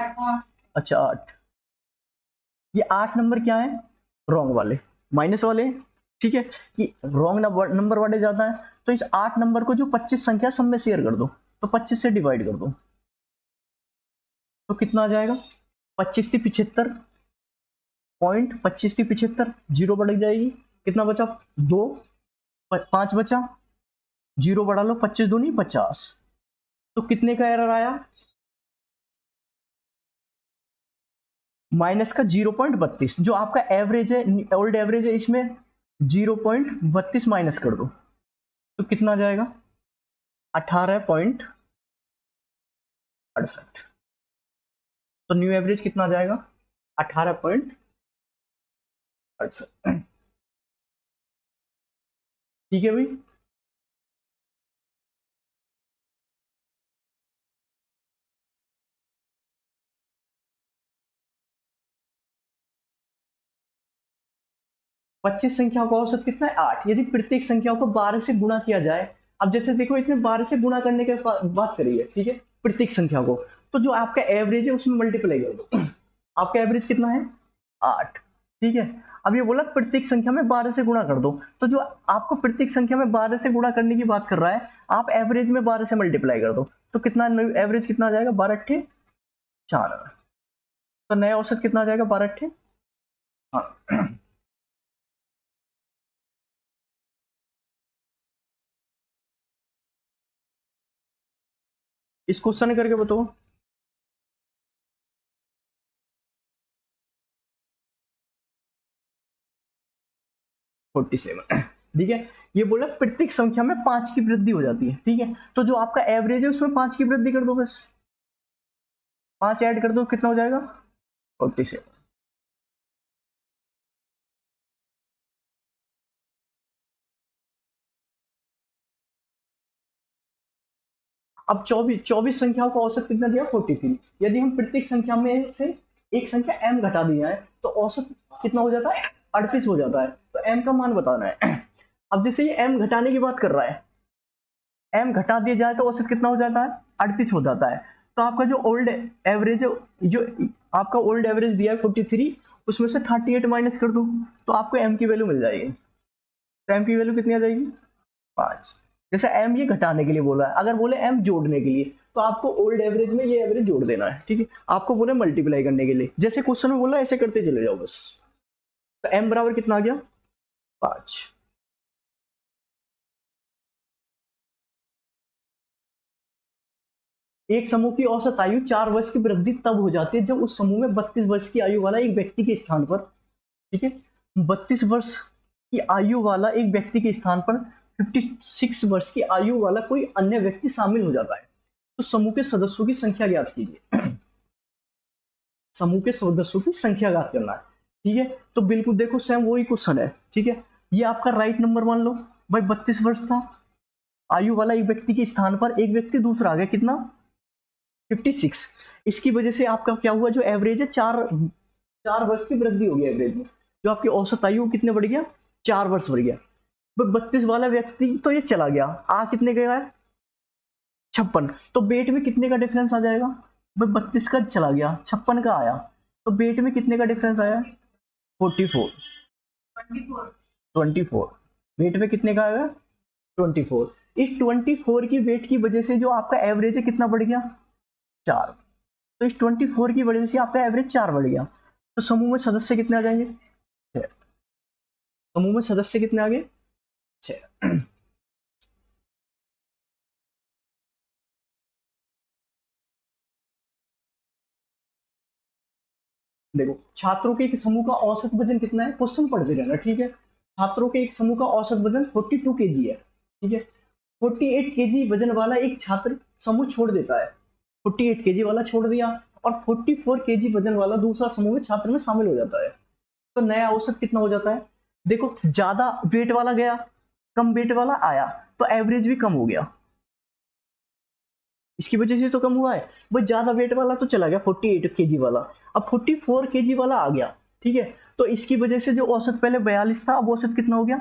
अच्छा 8, ये 8 नंबर क्या है, रॉन्ग वाले, माइनस वाले। ठीक है, कि रॉन्ग नंबर वाले ज्यादा है, तो इस 8 नंबर को जो 25 संख्या सब में शेयर कर दो, तो 25 से डिवाइड कर दो, तो कितना आ जाएगा, 25 थी 75 पॉइंट, 25 थी 75, जीरो बढ़ जाएगी, कितना बचा, 2, 5 बचा, जीरो बढ़ा लो, 25 दूनी 50। तो कितने का एरर आया, माइनस का 0.32। जो आपका एवरेज है, ओल्ड एवरेज है, इसमें 0.32 माइनस कर दो, तो कितना आ जाएगा, 18.68। तो न्यू एवरेज कितना आ जाएगा, 18.68। ठीक है भाई, पच्चीस संख्याओं का औसत कितना है, 8। यदि प्रत्येक संख्याओं को 12 से गुणा किया जाए, अब जैसे देखो इसमें 12 से गुणा करने के बात करी है। ठीक है, प्रत्येक संख्या को, तो जो आपका एवरेज है उसमें मल्टीप्लाई कर दो। आपका एवरेज कितना है, 8। ठीक है, अब ये बोला प्रत्येक संख्या में 12 से गुणा कर दो, तो जो आपको प्रत्येक संख्या में 12 से गुणा करने की बात कर रहा है, आप एवरेज में 12 से मल्टीप्लाई कर दो, तो कितना एवरेज कितना आ जाएगा, 12 अट्ठे 4। तो नया औसत कितना आ जाएगा, 12 अट्ठे, हाँ। इस क्वेश्चन करके बताओ, 47। ठीक है, ये बोला प्रत्येक संख्या में 5 की वृद्धि हो जाती है। ठीक है, तो जो आपका एवरेज है उसमें 5 की वृद्धि कर दो, बस 5 ऐड कर दो, कितना हो जाएगा, 47। अब 24 संख्याओं का औसत कितना दिया, 43। यदि हम प्रत्येक संख्या में से एक संख्या m घटा दिया है, तो औसत कितना हो जाता है, 38 हो जाता है। तो m का मान बताना है। अब जैसे ये m घटाने की बात कर रहा है, m घटा दिया जाए तो औसत कितना हो जाता है, 38 हो जाता है। तो आपका जो ओल्ड एवरेज है, जो आपका ओल्ड एवरेज दिया है 43, उसमें से 38 माइनस कर दो, तो आपको m की वैल्यू मिल जाएगी। तो m की वैल्यू कितनी आ जाएगी 5। जैसे m ये घटाने के लिए बोला है, अगर बोले m जोड़ने के लिए तो आपको ओल्ड एवरेज में ये एवरेज जोड़ देना है, ठीक है। आपको बोले मल्टीप्लाई करने के लिए, जैसे क्वेश्चन में बोला ऐसे करते चले जाओ बस। तो m बराबर कितना आ गया 5। एक समूह की औसत आयु 4 वर्ष की वृद्धि तब हो जाती है जब उस समूह में 32 वर्ष की आयु वाला एक व्यक्ति के स्थान पर, ठीक है, 32 वर्ष की आयु वाला एक व्यक्ति के स्थान पर 56 वर्ष की आयु वाला कोई अन्य व्यक्ति शामिल हो जाता है। तो समूह के सदस्यों की संख्या ज्ञात कीजिए। समूह के सदस्यों की संख्या ज्ञात करना है, ठीक है। तो बिल्कुल देखो सेम वही क्वेश्चन है, ठीक है। ये आपका राइट नंबर मान लो भाई, 32 वर्ष था आयु वाला एक व्यक्ति के स्थान पर, एक व्यक्ति दूसरा आ गया कितना 56। इसकी वजह से आपका क्या हुआ, जो एवरेज है 4 वर्ष की वृद्धि हो गई एवरेज में, जो आपकी औसत आयु कितने बढ़ गया 4 वर्ष बढ़ गया। 32 वाला व्यक्ति तो ये चला गया, आ कितने गया है 56। तो वेट में कितने का डिफरेंस आ जाएगा भाई, 32 का चला गया 56 का आया, तो वेट में कितने का डिफरेंस आया 24। वेट में कितने का आया 24। इस 24 की वेट की वजह से जो आपका एवरेज है कितना बढ़ गया 4। तो इस 24 की वजह से आपका एवरेज 4 बढ़ गया। तो समूह में सदस्य कितने आ जाएंगे 6। समूह में सदस्य कितने आ गए 6। देखो छात्रों के एक समूह का औसत वजन कितना है, क्वेश्चन पढ़ते रहना, ठीक है। छात्रों के एक समूह का औसत वजन 42 kg है, ठीक है। 48 kg वजन वाला एक छात्र समूह छोड़ देता है, 48 kg वाला छोड़ दिया, और 44 kg वजन वाला दूसरा समूह में छात्र में शामिल हो जाता है। तो नया औसत कितना हो जाता है, देखो ज्यादा वेट वाला गया कम वेट वाला आया, तो एवरेज भी कम हो गया, इसकी वजह से तो कम हुआ है। भाई ज्यादा वेट वाला तो चला गया 48 kg वाला, अब 44 kg वाला आ गया, ठीक है। तो इसकी वजह से जो औसत पहले 42 था, अब औसत कितना हो गया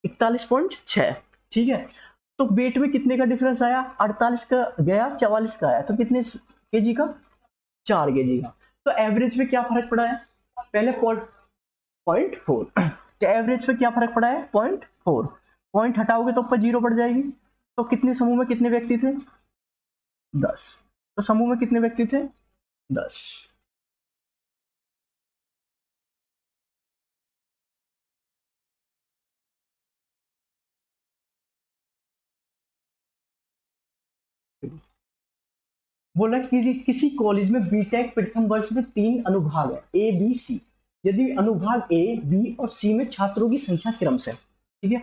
41.6, ठीक है। तो वेट में कितने का डिफरेंस आया, 48 का गया 44 का आया, तो कितने केजी का 4 kg का। तो एवरेज पे क्या फर्क पड़ा है, पहले 0.4, तो एवरेज पे क्या फर्क पड़ा है 0.4, पॉइंट हटाओगे तो ऊपर 0 बढ़ जाएगी। तो कितने समूह में कितने व्यक्ति थे 10। तो समूह में कितने व्यक्ति थे 10। बोला कि किसी कॉलेज में बीटेक प्रथम वर्ष में 3 अनुभाग है ए बी सी, यदि अनुभाग ए बी और सी में छात्रों की संख्या क्रमशः, ठीक है।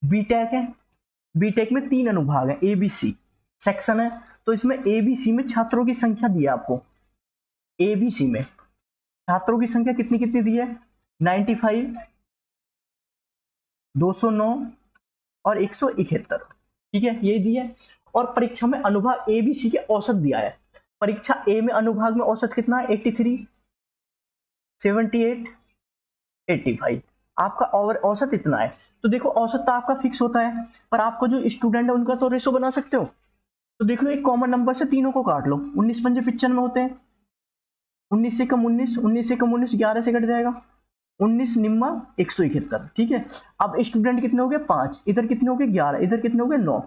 बीटेक है, बीटेक में 3 अनुभाग है ए बी सी सेक्शन है, तो इसमें ए बी सी में छात्रों की संख्या दी है आपको। ए बी सी में छात्रों की संख्या कितनी कितनी दी है 95, 209 और 171, ठीक है, ये दी है। और परीक्षा में अनुभाग ए बी सी के औसत दिया है। परीक्षा ए में अनुभाग में औसत कितना है 83, 78, 85, आपका और औसत इतना है। तो देखो औसत तो आपका फिक्स होता है, पर आपको जो स्टूडेंट है उनका तो रेशो बना सकते हो। तो देख लो एक कॉमन नंबर से तीनों को काट लो, 19 पंजे 95 होते हैं, 19 से कम 19, 19 से कम 19, 11 से कट जाएगा 19 निम्मा 171, ठीक है। अब स्टूडेंट कितने हो गए 5, इधर कितने हो गए 11, इधर कितने हो गए 9।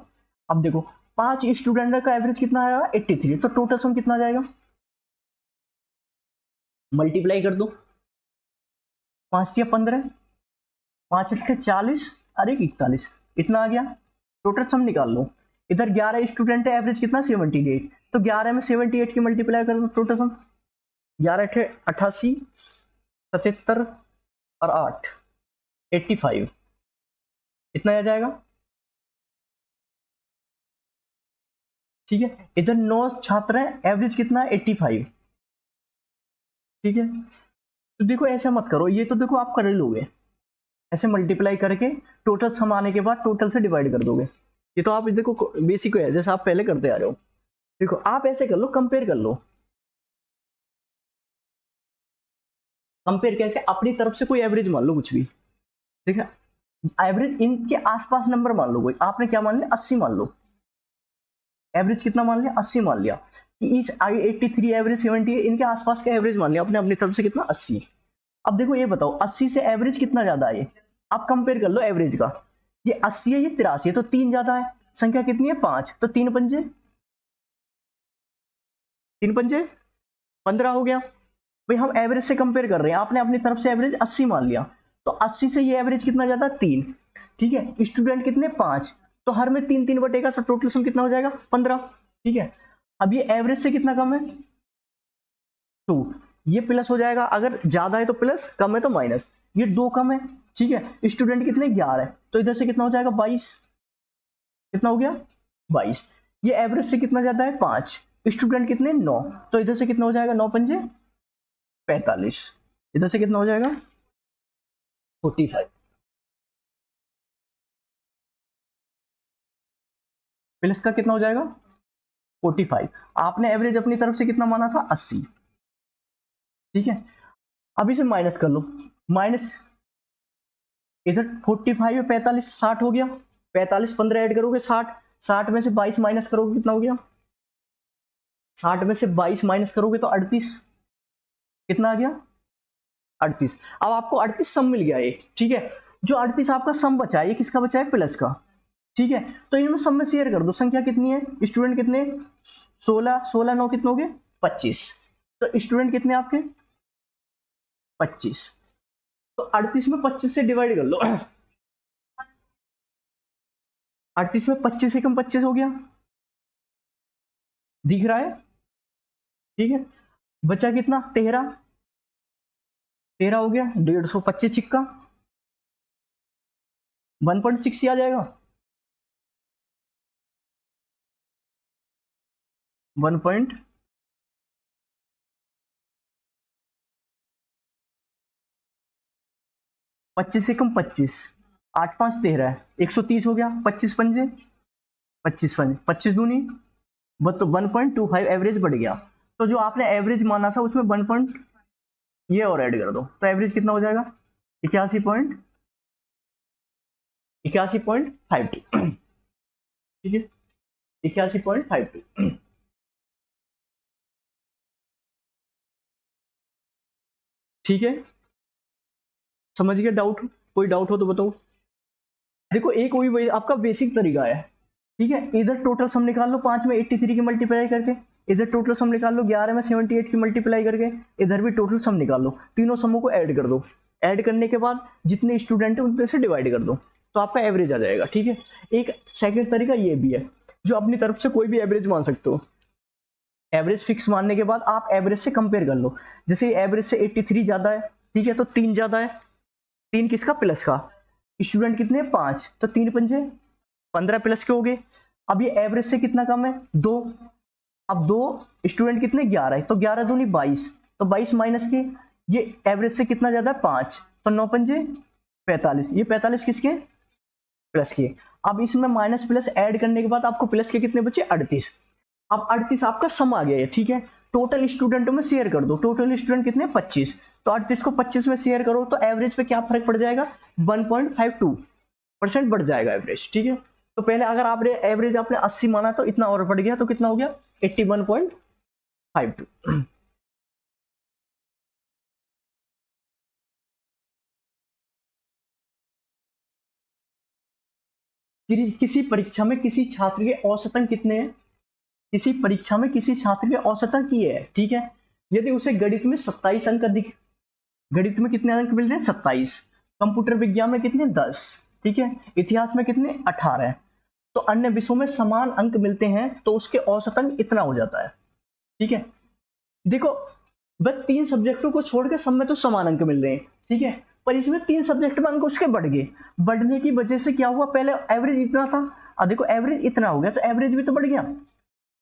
अब देखो 5 स्टूडेंट का एवरेज कितना आएगा 83, तो टोटल सम कितना आ जाएगा, मल्टीप्लाई कर दो, 5 या 15, 5 अट्ठे 40 और 1 41, इतना आ गया। टोटल सम निकाल लो, इधर 11 स्टूडेंट है, एवरेज कितना 78, तो 11 में 78 की मल्टीप्लाई कर दो, टोटल सम 11 अट्ठे 88, 77 और 8 85, इतना आ जाएगा, ठीक है। इधर 9 छात्र हैं, एवरेज कितना है 85, ठीक है। तो देखो ऐसा मत करो, ये तो देखो आप कर लोगे, ऐसे मल्टीप्लाई करके टोटल सम आने के बाद टोटल से डिवाइड कर दोगे। ये तो आप देखो बेसिक है, जैसे आप पहले करते आ रहे हो। देखो आप ऐसे कर लो, कंपेयर कर लो। कंपेयर कैसे, अपनी तरफ से कोई एवरेज मान लो कुछ भी, ठीक है। एवरेज इनके आसपास नंबर मान लो कोई, आपने क्या मान लिया 80 मान लो, एवरेज कितना मान लिया 80 मान लिया कि इस 83 एवरेज 70 है, इनके आसपास का एवरेज मान लिया आपने अपनी तरफ से कितना 80। अब देखो ये बताओ 80 से एवरेज कितना ज्यादा है, आप कंपेयर कर लो एवरेज का, ये 80 है, ये 83 है, तो 3 ज्यादा है, संख्या कितनी है 5, तो 3 पंजे 15 हो गया। भाई हम एवरेज से कंपेयर कर रहे हैं, आपने अपनी तरफ से एवरेज 80 मान लिया, तो 80 से ये एवरेज कितना ज्यादा 3, ठीक है। स्टूडेंट कितने 5, तो हर में 3 3 बटेगा, तो टोटल सम कितना हो जाएगा 15, ठीक है। अब ये एवरेज से कितना कम है 2, ये प्लस हो जाएगा, अगर ज्यादा है तो प्लस, कम है तो माइनस, ये 2 कम है, ठीक है। स्टूडेंट कितने 11 है, तो इधर से कितना हो जाएगा 22, कितना हो गया 22। ये एवरेज से कितना ज्यादा है 5, स्टूडेंट कितने 9, तो इधर से कितना हो जाएगा 9 पंजे 45, इधर से कितना हो जाएगा 45, प्लस का कितना हो जाएगा 45। आपने एवरेज अपनी तरफ से कितना माना था 80, ठीक है। अब इसे माइनस कर लो, माइनस इधर 45 है 45, 60 हो गया, 45 15 ऐड करोगे 60, 60 में से 22 माइनस करोगे कितना हो गया, 60 में से 22 माइनस करोगे तो 38, कितना आ गया 38। अब आपको 38 सम मिल गया ये, ठीक है। जो 38 आपका सम बचा है, ये किसका बचा है प्लस का, ठीक है। तो इनमें सब में शेयर कर दो, संख्या कितनी है, स्टूडेंट कितने 16, 16 9 कितने हो गए 25, तो स्टूडेंट कितने आपके 25, तो 38 में 25 से डिवाइड कर लो, 38 में 25 से कम 25 हो गया, दिख रहा है, ठीक है। बचा कितना 13, 13 हो गया, 150 चिक्का 1.6 आ जाएगा, 1. 25 से कम 25, 8 5 13 है, 130 हो गया, 25 पंजे 25 पंजे 25 दूनी, तो 1.25 एवरेज बढ़ गया। तो जो आपने एवरेज माना था उसमें 1 पॉइंट ये और ऐड कर दो, तो एवरेज कितना हो जाएगा 81.52, ठीक है 81.52। ठीक है, समझ गया, डाउट कोई डाउट हो तो बताओ। देखो एक वही आपका बेसिक तरीका है, ठीक है। इधर टोटल सम निकाल लो, 5 में 83 की मल्टीप्लाई करके, इधर टोटल सम निकाल लो 11 में 78 की मल्टीप्लाई करके, इधर भी टोटल सम निकाल लो, तीनों समों को ऐड कर दो, ऐड करने के बाद जितने स्टूडेंट है उनसे से डिवाइड कर दो, तो आपका एवरेज आ जाएगा, ठीक है। एक सेकंड तरीका ये भी है, जो अपनी तरफ से कोई भी एवरेज मान सकते हो, एवरेज फिक्स मानने के बाद आप एवरेज से कंपेयर कर लो, जैसे एवरेज से 83 ज्यादा है, ठीक है, तो 3 ज्यादा है, 3 किसका प्लस का, स्टूडेंट कितने 5, तो 3 पंजे 15 प्लस के हो गए। अब ये एवरेज से कितना कम है 2, अब 2 स्टूडेंट कितने 11 है, तो 11 दूनी 22, तो 22 माइनस के, ये एवरेज से कितना ज्यादा है 5, तो 9 पंजे 45, ये 45 किसके प्लस के। अब इसमें माइनस प्लस ऐड करने के बाद आपको प्लस के कितने बचे 38, अब 38 आपका सम आ गया है, ठीक है। टोटल स्टूडेंटों में शेयर कर दो, टोटल स्टूडेंट कितने 25, तो 38 को 25 में शेयर करो तो एवरेज पे क्या फर्क पड़ जाएगा 1.52% बढ़ जाएगा एवरेज, ठीक है। तो पहले अगर आपने एवरेज आपने 80 माना तो इतना और बढ़ गया, तो कितना हो गया 81.52। किसी परीक्षा में किसी छात्र के औसतन कितने हैं, किसी परीक्षा में किसी छात्र के औसतन की है, ठीक है। यदि उसे गणित में 27 अंक अधिक, गणित में कितने अंक मिल रहे हैं 27, कंप्यूटर विज्ञान में कितने 10, ठीक है, इतिहास में कितने 18, तो अन्य विषयों में समान अंक मिलते हैं तो उसके औसतन इतना हो जाता है, ठीक है। देखो बस 3 सब्जेक्टों को छोड़कर सब में तो समान अंक मिल रहे हैं, ठीक है, पर इसमें 3 सब्जेक्ट में अंक उसके बढ़ गए, बढ़ने की वजह से क्या हुआ, पहले एवरेज इतना था, अब देखो एवरेज इतना हो गया, तो एवरेज भी तो बढ़ गया।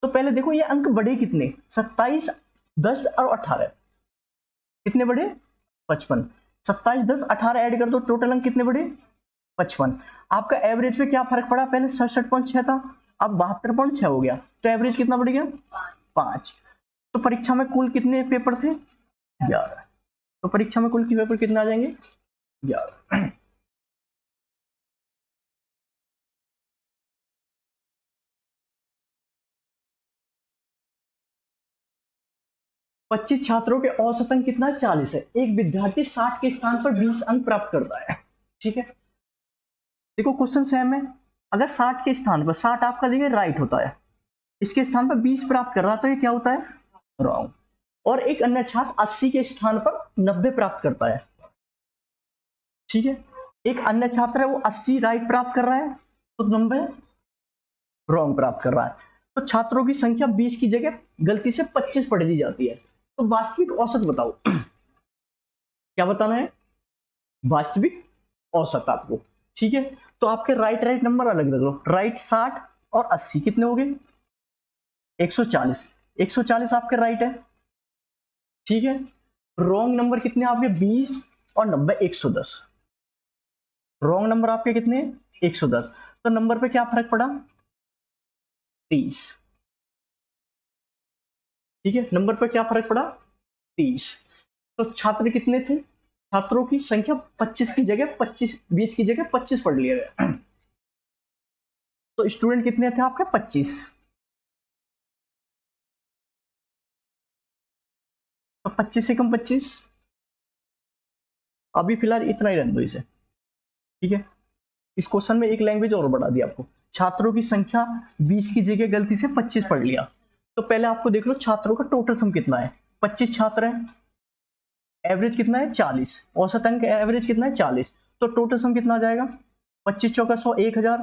तो पहले देखो ये अंक बढ़े कितने 27 10 और 18, कितने बढ़े 55, 27 10 18 ऐड कर दो, टोटल अंक कितने बढ़े 55। आपका एवरेज पे क्या फर्क पड़ा, पहले 67.6 था, अब 72.6 हो गया, तो एवरेज कितना बढ़ गया 5। तो परीक्षा में कुल कितने पेपर थे 11, तो परीक्षा में कुल पेपर कितने आ जाएंगे 11। 25 छात्रों के औसत अंक कितना 40 है, एक विद्यार्थी 60 के स्थान पर 20 अंक प्राप्त करता है, ठीक है, देखो क्वेश्चन सेम है। अगर 60 के स्थान पर 60 आपका देखिए राइट होता है, इसके स्थान पर 20 प्राप्त कर रहा तो ये क्या होता है, रॉन्ग। और एक अन्य छात्र 80 के स्थान पर 90 प्राप्त करता है, ठीक है, एक अन्य छात्र है वो 80 राइट प्राप्त कर रहा है तो 90 रॉन्ग प्राप्त कर रहा है। तो छात्रों की संख्या 20 की जगह गलती से 25 पढ़ दी जाती है, तो वास्तविक औसत बताओ। क्या बताना है, वास्तविक औसत आपको, ठीक है। तो आपके राइट नंबर अलग रख लो, राइट 60 और 80 कितने हो गए, 140। 140 आपके राइट है, ठीक है। रॉन्ग नंबर कितने आपके, 20 और 90, 110। रॉन्ग नंबर आपके कितने, 110। तो नंबर पे क्या फर्क पड़ा, 30, ठीक है, नंबर पर क्या फर्क पड़ा, 30। तो छात्र कितने थे, छात्रों की संख्या 25 की जगह 25, 20 की जगह 25 पढ़ लिया गया। तो स्टूडेंट कितने थे आपके, 25। तो 25 से कम 25, अभी फिलहाल इतना ही रहने दो इसे, ठीक है। इस क्वेश्चन में एक लैंग्वेज और बढ़ा दी आपको, छात्रों की संख्या 20 की जगह गलती से 25 पढ़ लिया। तो पहले आपको देख लो छात्रों का टोटल सम कितना है, 25 छात्र हैं, एवरेज कितना है 40, औसत अंक एवरेज कितना है 40, तो टोटल सम कितना आ जाएगा, 25 चौका 100, 1000,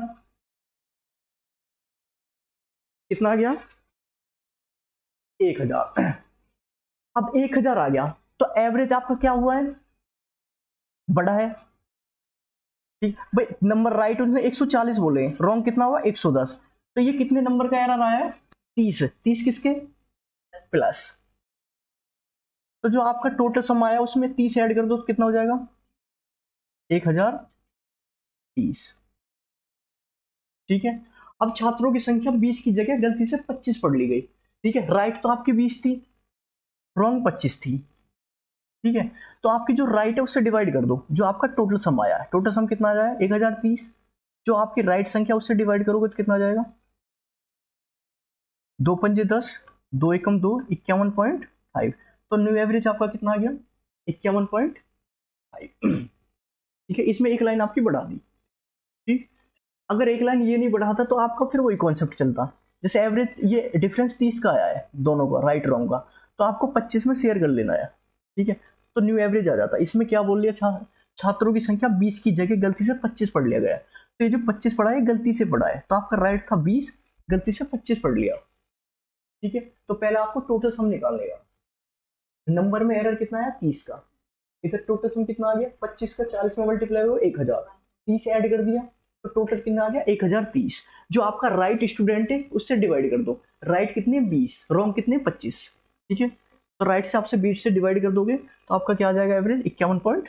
कितना आ गया, 1000। अब 1000 आ गया तो एवरेज आपका क्या हुआ है, बड़ा है, ठीक भाई। नंबर राइट उसने 140 बोले, रॉन्ग कितना हुआ 110, तो ये कितने नंबर का एरर आया है, 30। 30 किसके प्लस, तो जो आपका टोटल सम आया उसमें 30 ऐड कर दो तो कितना हो जाएगा, 1030, ठीक है। अब छात्रों की संख्या 20 की जगह गलती से 25 पढ़ ली गई, ठीक है। राइट तो आपकी 20 थी, रॉन्ग 25 थी, ठीक है। तो आपकी जो राइट है उससे डिवाइड कर दो, जो आपका टोटल सम आया है, टोटल सम कितना आ जाएगा 1030, जो आपकी राइट संख्या उससे डिवाइड करोगे तो कितना आ जाएगा, 2 पंजे 10, 2 एकम 2, 51.5। तो न्यू एवरेज आपका कितना आ गया, 51.5, ठीक है। इसमें एक लाइन आपकी बढ़ा दी, ठीक। अगर एक लाइन ये नहीं बढ़ाता तो आपका फिर वही कॉन्सेप्ट चलता, जैसे एवरेज ये डिफरेंस 30 का आया है दोनों का, राइट रॉन्ग का, तो आपको 25 में शेयर कर लेना है, ठीक है। तो न्यू एवरेज आ जाता। इसमें क्या बोल लिया, छात्रों की संख्या 20 की जगह गलती से 25 पढ़ लिया गया, तो ये जो 25 पढ़ा है गलती से पढ़ा है, तो आपका राइट था 20, गलती से 25 पढ़ लिया, ठीक है। तो पहले आपको टोटल सम निकालने का, नंबर में एरर कितना है 30 का, इधर टोटल सम कितना आ गया, 25 का 40 में मल्टीप्लाई हो 1000, 30 ऐड कर दिया तो टोटल कितना आ गया 1030। जो आपका राइट स्टूडेंट है उससे डिवाइड कर दो, राइट कितने 20, रॉन्ग कितने 25, ठीक है। तो राइट से आपसे 20 से डिवाइड कर दोगे तो आपका क्या आ जाएगा एवरेज 51.5।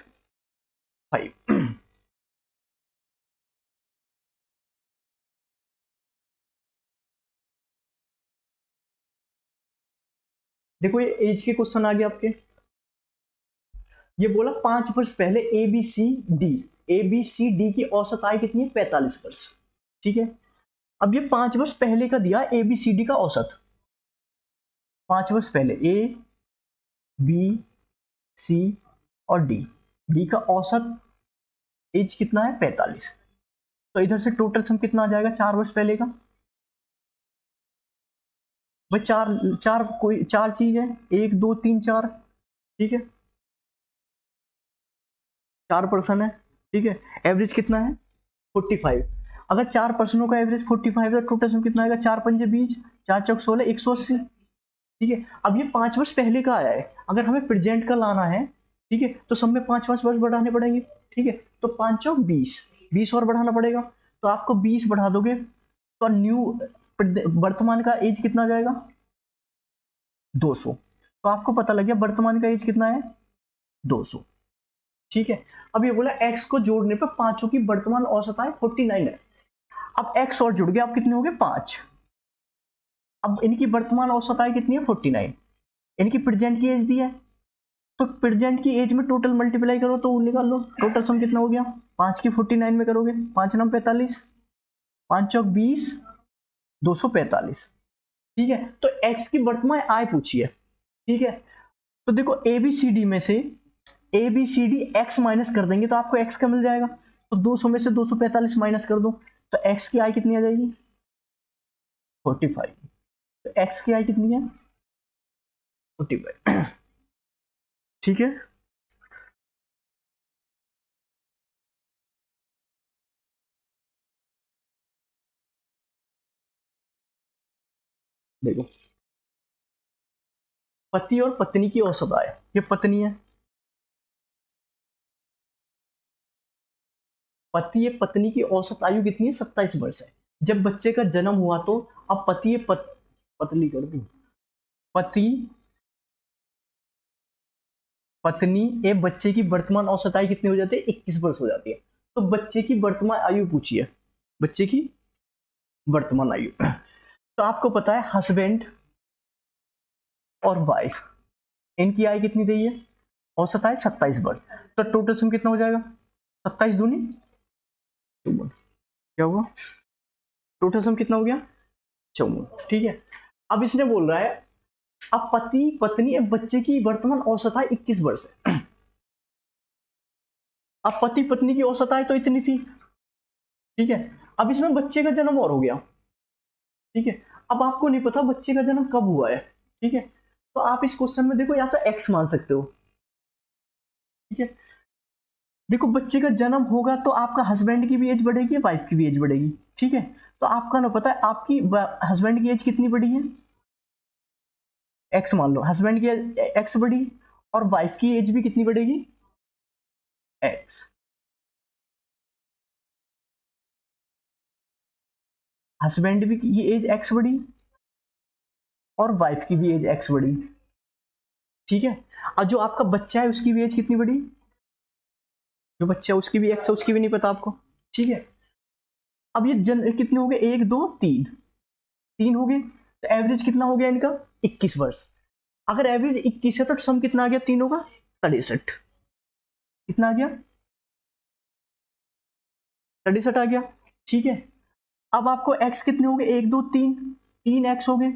देखो ये एज के क्वेश्चन आ गए आपके, ये बोला 5 वर्ष पहले ABCD की औसत आय कितनी है 45 वर्ष, ठीक है। अब ये 5 वर्ष पहले का दिया ABCD का औसत, 5 वर्ष पहले ABC और डी का औसत एज कितना है 45, तो इधर से टोटल सम कितना आ जाएगा 4 वर्ष पहले का, भाई चार चीज है, 1 2 3 4, ठीक है, 4 पर्सन है, ठीक है। एवरेज कितना है 45, अगर 4 पर्सनों का एवरेज 45 है तो टोटल सम कितना आएगा, 4 पंजे 20, 4 चौक 16, 180, ठीक है। अब ये 5 वर्ष पहले का आया है, अगर हमें प्रेजेंट का लाना है, ठीक है, तो सब में 5 वर्ष बढ़ाने पड़ेंगे, ठीक है। तो 5 चौक 20, 20 और बढ़ाना पड़ेगा, तो आपको 20 बढ़ा दोगे तो न्यू वर्तमान का एज कितना जाएगा 200, तो आपको पता लग गया वर्तमान का एज कितना है 200, ठीक है। अब ये बोला x को जोड़ने पर पांचों की वर्तमान औसत आय 49 है, अब x और जुड़ गया, अब कितने हो गए 5, अब इनकी वर्तमान औसत आय कितनी है 49, इनकी प्रेजेंट की एज दी है, तो प्रेजेंट की एज में टोटल मल्टीप्लाई करो तो निकाल लो, टोटल सम कितना हो गया, 5 की 49 में करोगे 5 9 45, 5 चौक 20, 245, ठीक है। तो x की वर्तमान आय पूछी है, ठीक है। तो देखो ABCD में से ABCD x माइनस कर देंगे तो आपको x का मिल जाएगा, तो 200 में से 245 माइनस कर दो, तो x की आई कितनी आ जाएगी 45। तो x की आई कितनी है 45। ठीक है, देखो पति और पत्नी की औसत आय, ये पत्नी है, पति या पत्नी की औसत आयु कितनी है 27 वर्ष है जब बच्चे का जन्म हुआ। तो अब पति पतली कर दू, पति पत्नी ए बच्चे की वर्तमान औसत आयु कितनी हो जाती है 21 वर्ष हो जाती है। तो बच्चे की वर्तमान आयु पूछिए, बच्चे की वर्तमान आयु। तो आपको पता है हस्बैंड और वाइफ इनकी आयु कितनी दी है, औसत आयु 27 वर्ष। तो टोटल सम कितना हो जाएगा 27 दूनी 54, क्या हुआ टोटल सम कितना हो गया 54। ठीक है, अब इसने बोल रहा है अब पति पत्नी अब बच्चे की वर्तमान औसत आयु 21 वर्ष है। अब पति पत्नी की औसत आयु तो इतनी थी, ठीक है, अब इसमें बच्चे का जन्म और हो गया। ठीक है, अब आपको नहीं पता बच्चे का जन्म कब हुआ है। ठीक है, तो आप इस क्वेश्चन में देखो या तो एक्स मान सकते हो। ठीक है, देखो बच्चे का जन्म होगा तो आपका हस्बैंड की भी एज बढ़ेगी, वाइफ की भी एज बढ़ेगी। ठीक है, तो आपका ना पता है आपकी हस्बैंड की एज कितनी बढ़ी है, एक्स मान लो, हस्बैंड की एक्स बढ़ी और वाइफ की एज भी कितनी बढ़ेगी एक्स। हस्बैंड भी की एज एक्स बढ़ी और वाइफ की भी एज एक्स बढ़ी। ठीक है, और जो आपका बच्चा है उसकी भी एज कितनी बढ़ी, जो बच्चा है उसकी भी एक्स है, उसकी भी नहीं पता आपको। ठीक है, अब ये कितने हो गए 1 2 3 3 हो गए, तो एवरेज कितना हो गया इनका 21 वर्ष। अगर एवरेज 21 है तो सम कितना आ गया तीनों का 63, कितना आ गया 63 आ गया। ठीक है, अब आपको एक्स कितने हो गए 1 2 3 3 एक्स हो गए।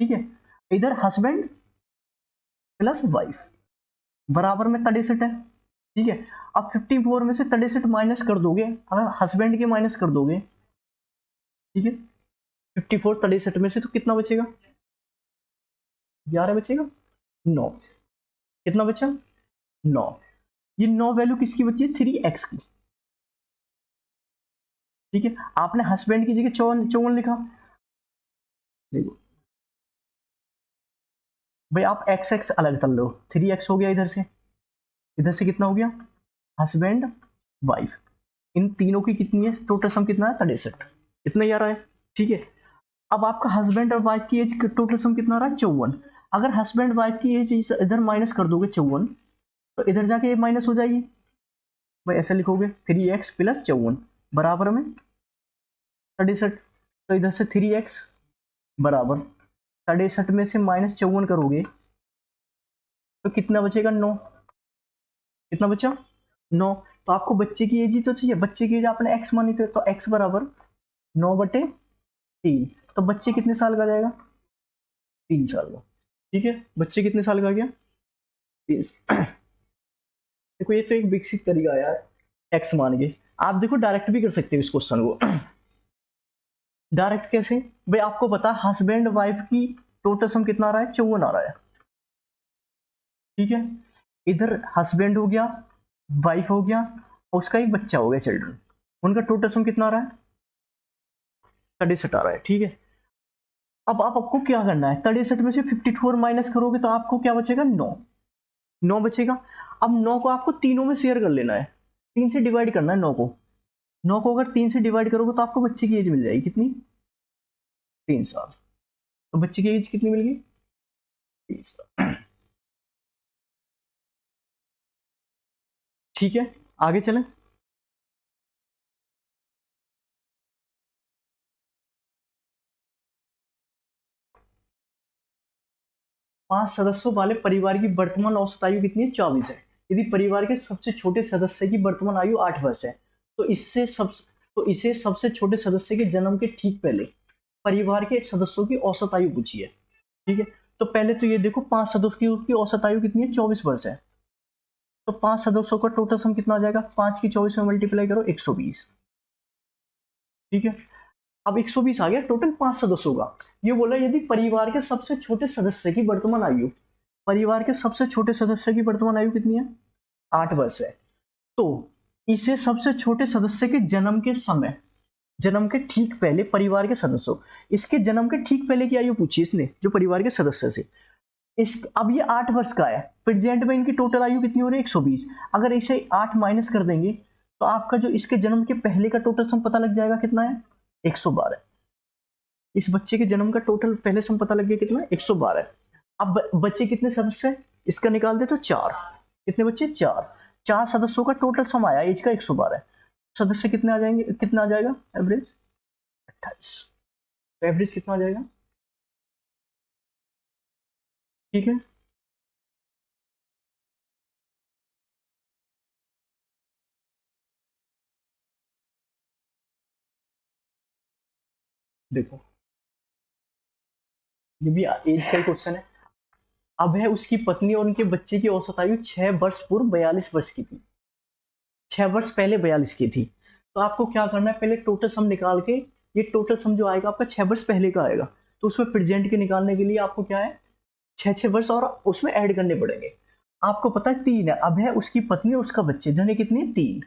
ठीक है, इधर हस्बैंड प्लस वाइफ बराबर में 63 है। ठीक है, अब 54 में से 63 माइनस कर दोगे, अगर हस्बैंड के माइनस कर दोगे, ठीक है 54 63 में से तो कितना बचेगा 11 बचेगा 9, कितना बचा 9। ये 9 वैल्यू किसकी बची है 3x की। ठीक है, आपने हस्बैंड की जगह 54 लिखा, देखो भाई आप x x अलग कर लो, 3x हो गया, इधर से कितना हो गया हस्बैंड वाइफ, इन तीनों की कितनी है टोटल सम कितना है 63, कितना ही आ रहा है। ठीक है, अब आपका हस्बैंड और वाइफ की एज टोटल सम कितना आ रहा है 54। अगर हस्बैंड वाइफ की एज इधर माइनस कर दोगे 54 तो इधर जाके ये माइनस हो जाएगी, भाई ऐसा लिखोगे 3x प्लस 54 बराबर में 63। तो इधर से 3x बराबर 63 में से माइनस 54 करोगे तो कितना बचेगा 9, कितना बचा 9। तो आपको बच्चे की एज ही तो चाहिए, बच्चे की एज आपने x मानी थी, तो x बराबर 9/3। तो बच्चे कितने साल का जाएगा 3 साल का। ठीक है, बच्चे कितने साल का गया 3। देखो ये तो एक विकसित तरीका है यार x मान के, आप देखो डायरेक्ट भी कर सकते हो इस क्वेश्चन को। डायरेक्ट कैसे, भाई आपको पता हस्बैंड वाइफ की टोटल सम कितना आ रहा है 54 आ रहा है। ठीक है, इधर हस्बैंड हो गया, वाइफ हो गया, उसका एक बच्चा हो गया चिल्ड्रन, उनका टोटल सम कितना आ रहा है 63 आ रहा है। ठीक है, अब आपको क्या करना है 63 में से 54 माइनस करोगे तो आपको क्या बचेगा 9 बचेगा। अब 9 को आपको तीनों में शेयर कर लेना है, 3 से डिवाइड करना है 9 को अगर 3 से डिवाइड करोगे तो आपको बच्चे की एज मिल जाएगी कितनी 3 साल। तो बच्चे की एज कितनी मिल गई 3 साल। ठीक है, आगे चलें। 5 सदस्यों वाले परिवार की वर्तमान औसत आयु कितनी है 24 है। यदि परिवार के सबसे छोटे सदस्य की वर्तमान आयु 8 वर्ष है तो इसे सबसे छोटे सदस्य के जन्म के ठीक पहले परिवार के सदस्यों की औसत आयु पूछी है। ठीक है, तो पहले तो ये देखो 5 सदस्यों की औसत आयु कितनी है 24 वर्ष है। तो 5 सदस्यों का टोटल सम कितना आ जाएगा, 5 की 24 में मल्टीप्लाई करो 120। ठीक है, अब 120 आ गया टोटल 5 सदस्यों का। ये बोला यदि परिवार के सबसे छोटे सदस्य की वर्तमान आयु, परिवार के सबसे छोटे सदस्य की वर्तमान आयु कितनी है, 8 वर्ष है, तो इसे सबसे छोटे सदस्य के जन्म के समय, जन्म के ठीक पहले परिवार के सदस्यों, इसके जन्म के ठीक पहले की आयु पूछी इसने जो परिवार के सदस्य से। इस अब ये 8 वर्ष का है, प्रेजेंट में इनकी टोटल आयु कितनी हो रही है, 120। अगर इसे 8 माइनस कर देंगे तो आपका जो इसके जन्म के पहले का टोटल सम पता लग जाएगा, कितना है, 112। इस बच्चे के जन्म का टोटल पहले सम पता लग गया, कितना है, 112। अब बच्चे कितने सदस्य है, इसका निकाल दे तो 4। कितने बच्चे, 4। 4 सदस्यों का टोटल सम आया एज का 112। सदस्य कितने आ जाएंगे, कितना आ जाएगा एवरेज, 28। तो एवरेज कितना आ जाएगा, ठीक है। देखो ये भी एज का ही क्वेश्चन है। अब है उसकी पत्नी और उनके बच्चे की औसत आयु 6 वर्ष पूर्व 42 वर्ष की थी, 6 वर्ष पहले 42 की थी। तो आपको क्या करना है, पहले टोटल सम निकाल के, ये टोटल सम जो आएगा आपका 6 वर्ष पहले का आएगा, तो उसमें प्रेजेंट के निकालने के लिए आपको क्या है, 6 वर्ष और उसमें ऐड करने पड़ेंगे। आपको पता है 3 है, अब है उसकी पत्नी और उसका बच्चे, जने कितने, 3।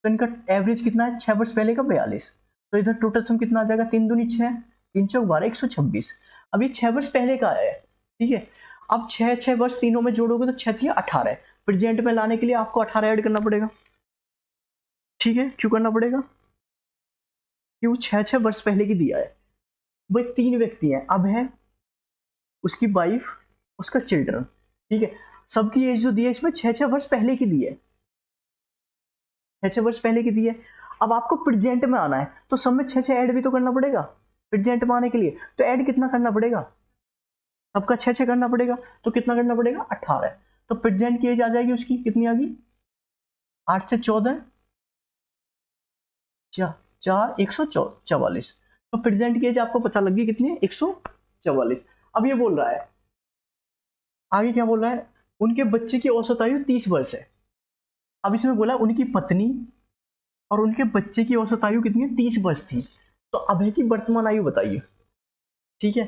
तो इनका एवरेज कितना है, 6 वर्ष पहले का 42। तो इधर टोटल सम कितना आ जाएगा, 3 दूनी 6, 3 चौक 12, 126। अब ये 6 वर्ष पहले का है, ठीक है। अब 6 वर्ष तीनों में जोड़ोगे तो 6 थी 18। प्रेजेंट में लाने के लिए आपको 18 ऐड करना पड़ेगा, ठीक है। क्यों करना पड़ेगा, क्यों, 6 वर्ष पहले की दिया है। वो 3 व्यक्ति हैं, अब है उसकी वाइफ, उसका चिल्ड्रन, ठीक है। सबकी एज जो दी है इसमें 6 वर्ष पहले की दी है, 6 वर्ष पहले की दी है। अब आपको प्रेजेंट में आना है तो सब में 6 ऐड भी तो करना पड़ेगा प्रेजेंट में आने के लिए। तो ऐड कितना करना पड़ेगा, सबका 6 करना पड़ेगा, तो कितना करना पड़ेगा, 18। तो प्रेजेंट की एज आ जाएगी उसकी, कितनी आ गई, 8 से 14, 4 144। तो प्रेजेंट की एज आपको पता लग गई कितनी है, 144। अब ये बोल रहा है, आगे क्या बोल रहा है, उनके बच्चे की औसत आयु 30 वर्ष है। अब इसमें बोला उनकी पत्नी और उनके बच्चे की औसत आयु कितनी है, 30 वर्ष थी। तो अभय की वर्तमान आयु बताइए, ठीक है।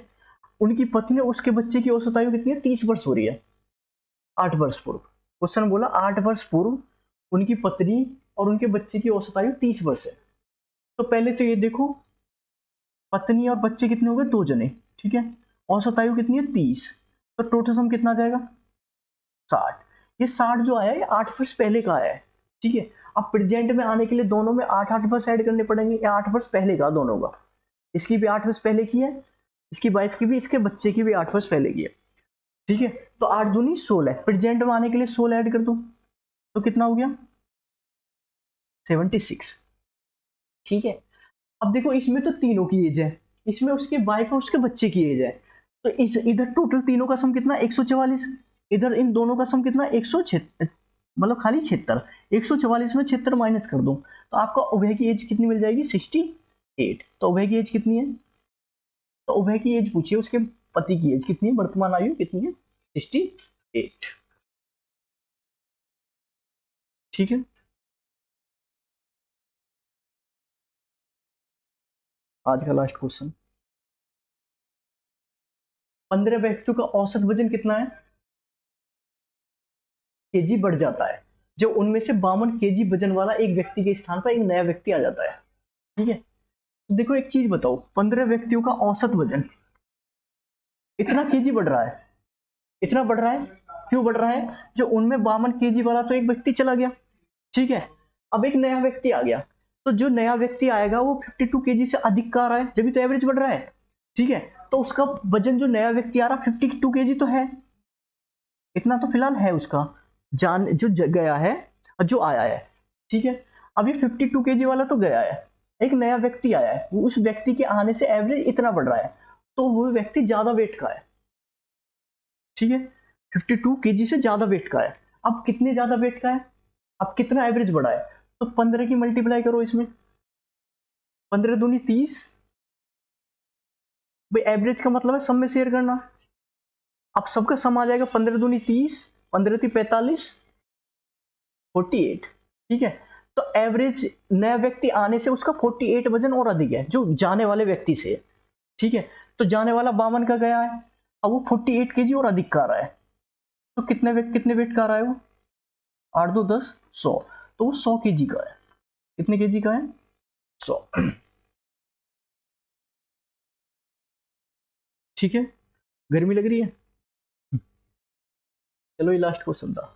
उनकी पत्नी और उसके बच्चे की औसत आयु कितनी है, 30 वर्ष हो रही है, 8 वर्ष पूर्व। क्वेश्चन बोला 8 वर्ष पूर्व उनकी पत्नी और उनके बच्चे की औसत आयु 30 वर्ष है। तो पहले तो ये देखो, पत्नी और बच्चे कितने हो गए, 2 जने, ठीक है। औसत आयु कितनी है, 30। तो टोटल सम कितना आ जाएगा, 60। ये 60 जो आया है 8 वर्ष पहले का आया है, ठीक है। अब प्रेजेंट में आने के लिए दोनों में 8 वर्ष ऐड करने पड़ेंगे, या 8 वर्ष पहले का दोनों का, इसकी भी 8 वर्ष पहले की है, इसकी वाइफ की भी, इसके बच्चे की भी 8 वर्ष पहले की है, ठीक है। तो 8 दूनी 16, प्रेजेंट में आने के लिए 16 ऐड कर दो तो कितना हो गया, 76, ठीक है। अब देखो इसमें तो तीनों की एज है, इसमें उसके वाइफ और उसके बच्चे की एज है, तो इस इधर टोटल तीनों का सम कितना, 144। इधर इन दोनों का सम कितना, 176, मतलब खाली 76। 144 में 76 माइनस कर दो तो आपको उभय की एज कितनी मिल जाएगी, 68। तो उभय की एज कितनी है, तो उभय की एज पूछिए, उसके पति की एज कितनी है, वर्तमान आयु कितनी है, 68, ठीक है। आज का लास्ट क्वेश्चन, 15 व्यक्तियों का औसत वजन कितना है, केजी बढ़ जाता है जो उनमें से 52 केजी वजन वाला एक व्यक्ति के स्थान पर एक नया व्यक्ति आ जाता है, ठीक है। तो देखो एक चीज बताओ, 15 व्यक्तियों का औसत वजन इतना केजी बढ़ रहा है, इतना बढ़ रहा है, क्यों बढ़ रहा है, जो उनमें 52 केजी वाला तो एक व्यक्ति चला गया, ठीक है। अब एक नया व्यक्ति आ गया, तो जो नया व्यक्ति आएगा वो 52 केजी से अधिक का आ रहा है, जब भी तो एवरेज बढ़ रहा है, ठीक है। तो उसका वजन जो नया व्यक्ति आ रहा 52 केजी तो है, इतना तो फिलहाल है उसका, जान जो गया है और जो आया है, ठीक है। अब ये 52 केजी वाला तो गया है, एक नया व्यक्ति आया है, उस व्यक्ति के आने से एवरेज इतना बढ़ रहा है, तो वो व्यक्ति ज्यादा वेट का है, ठीक है। 52 केजी से ज्यादा वेट का है। अब कितने ज्यादा वेट का है, अब कितना एवरेज बढ़ा है, तो 15 की मल्टीप्लाई करो इसमें, 15 दूनी 30, भाई एवरेज का मतलब है सब में शेयर करना। अब सबका सम आ जाएगा, 15 दूनी 30, 15 थी 45, 48, ठीक है। तो एवरेज नया व्यक्ति आने से उसका 48 वजन और अधिक है जो जाने वाले व्यक्ति से, ठीक है। तो जाने वाला 52 का गया है, अब वो 48 केजी और अधिक का आ रहा है, तो कितने वेट का आ रहा है वो, 8 2 10 100, तो वो 100 केजी का है। कितने केजी का है, 100, ठीक है। गर्मी लग रही है, चलो ये लास्ट क्वेश्चन था।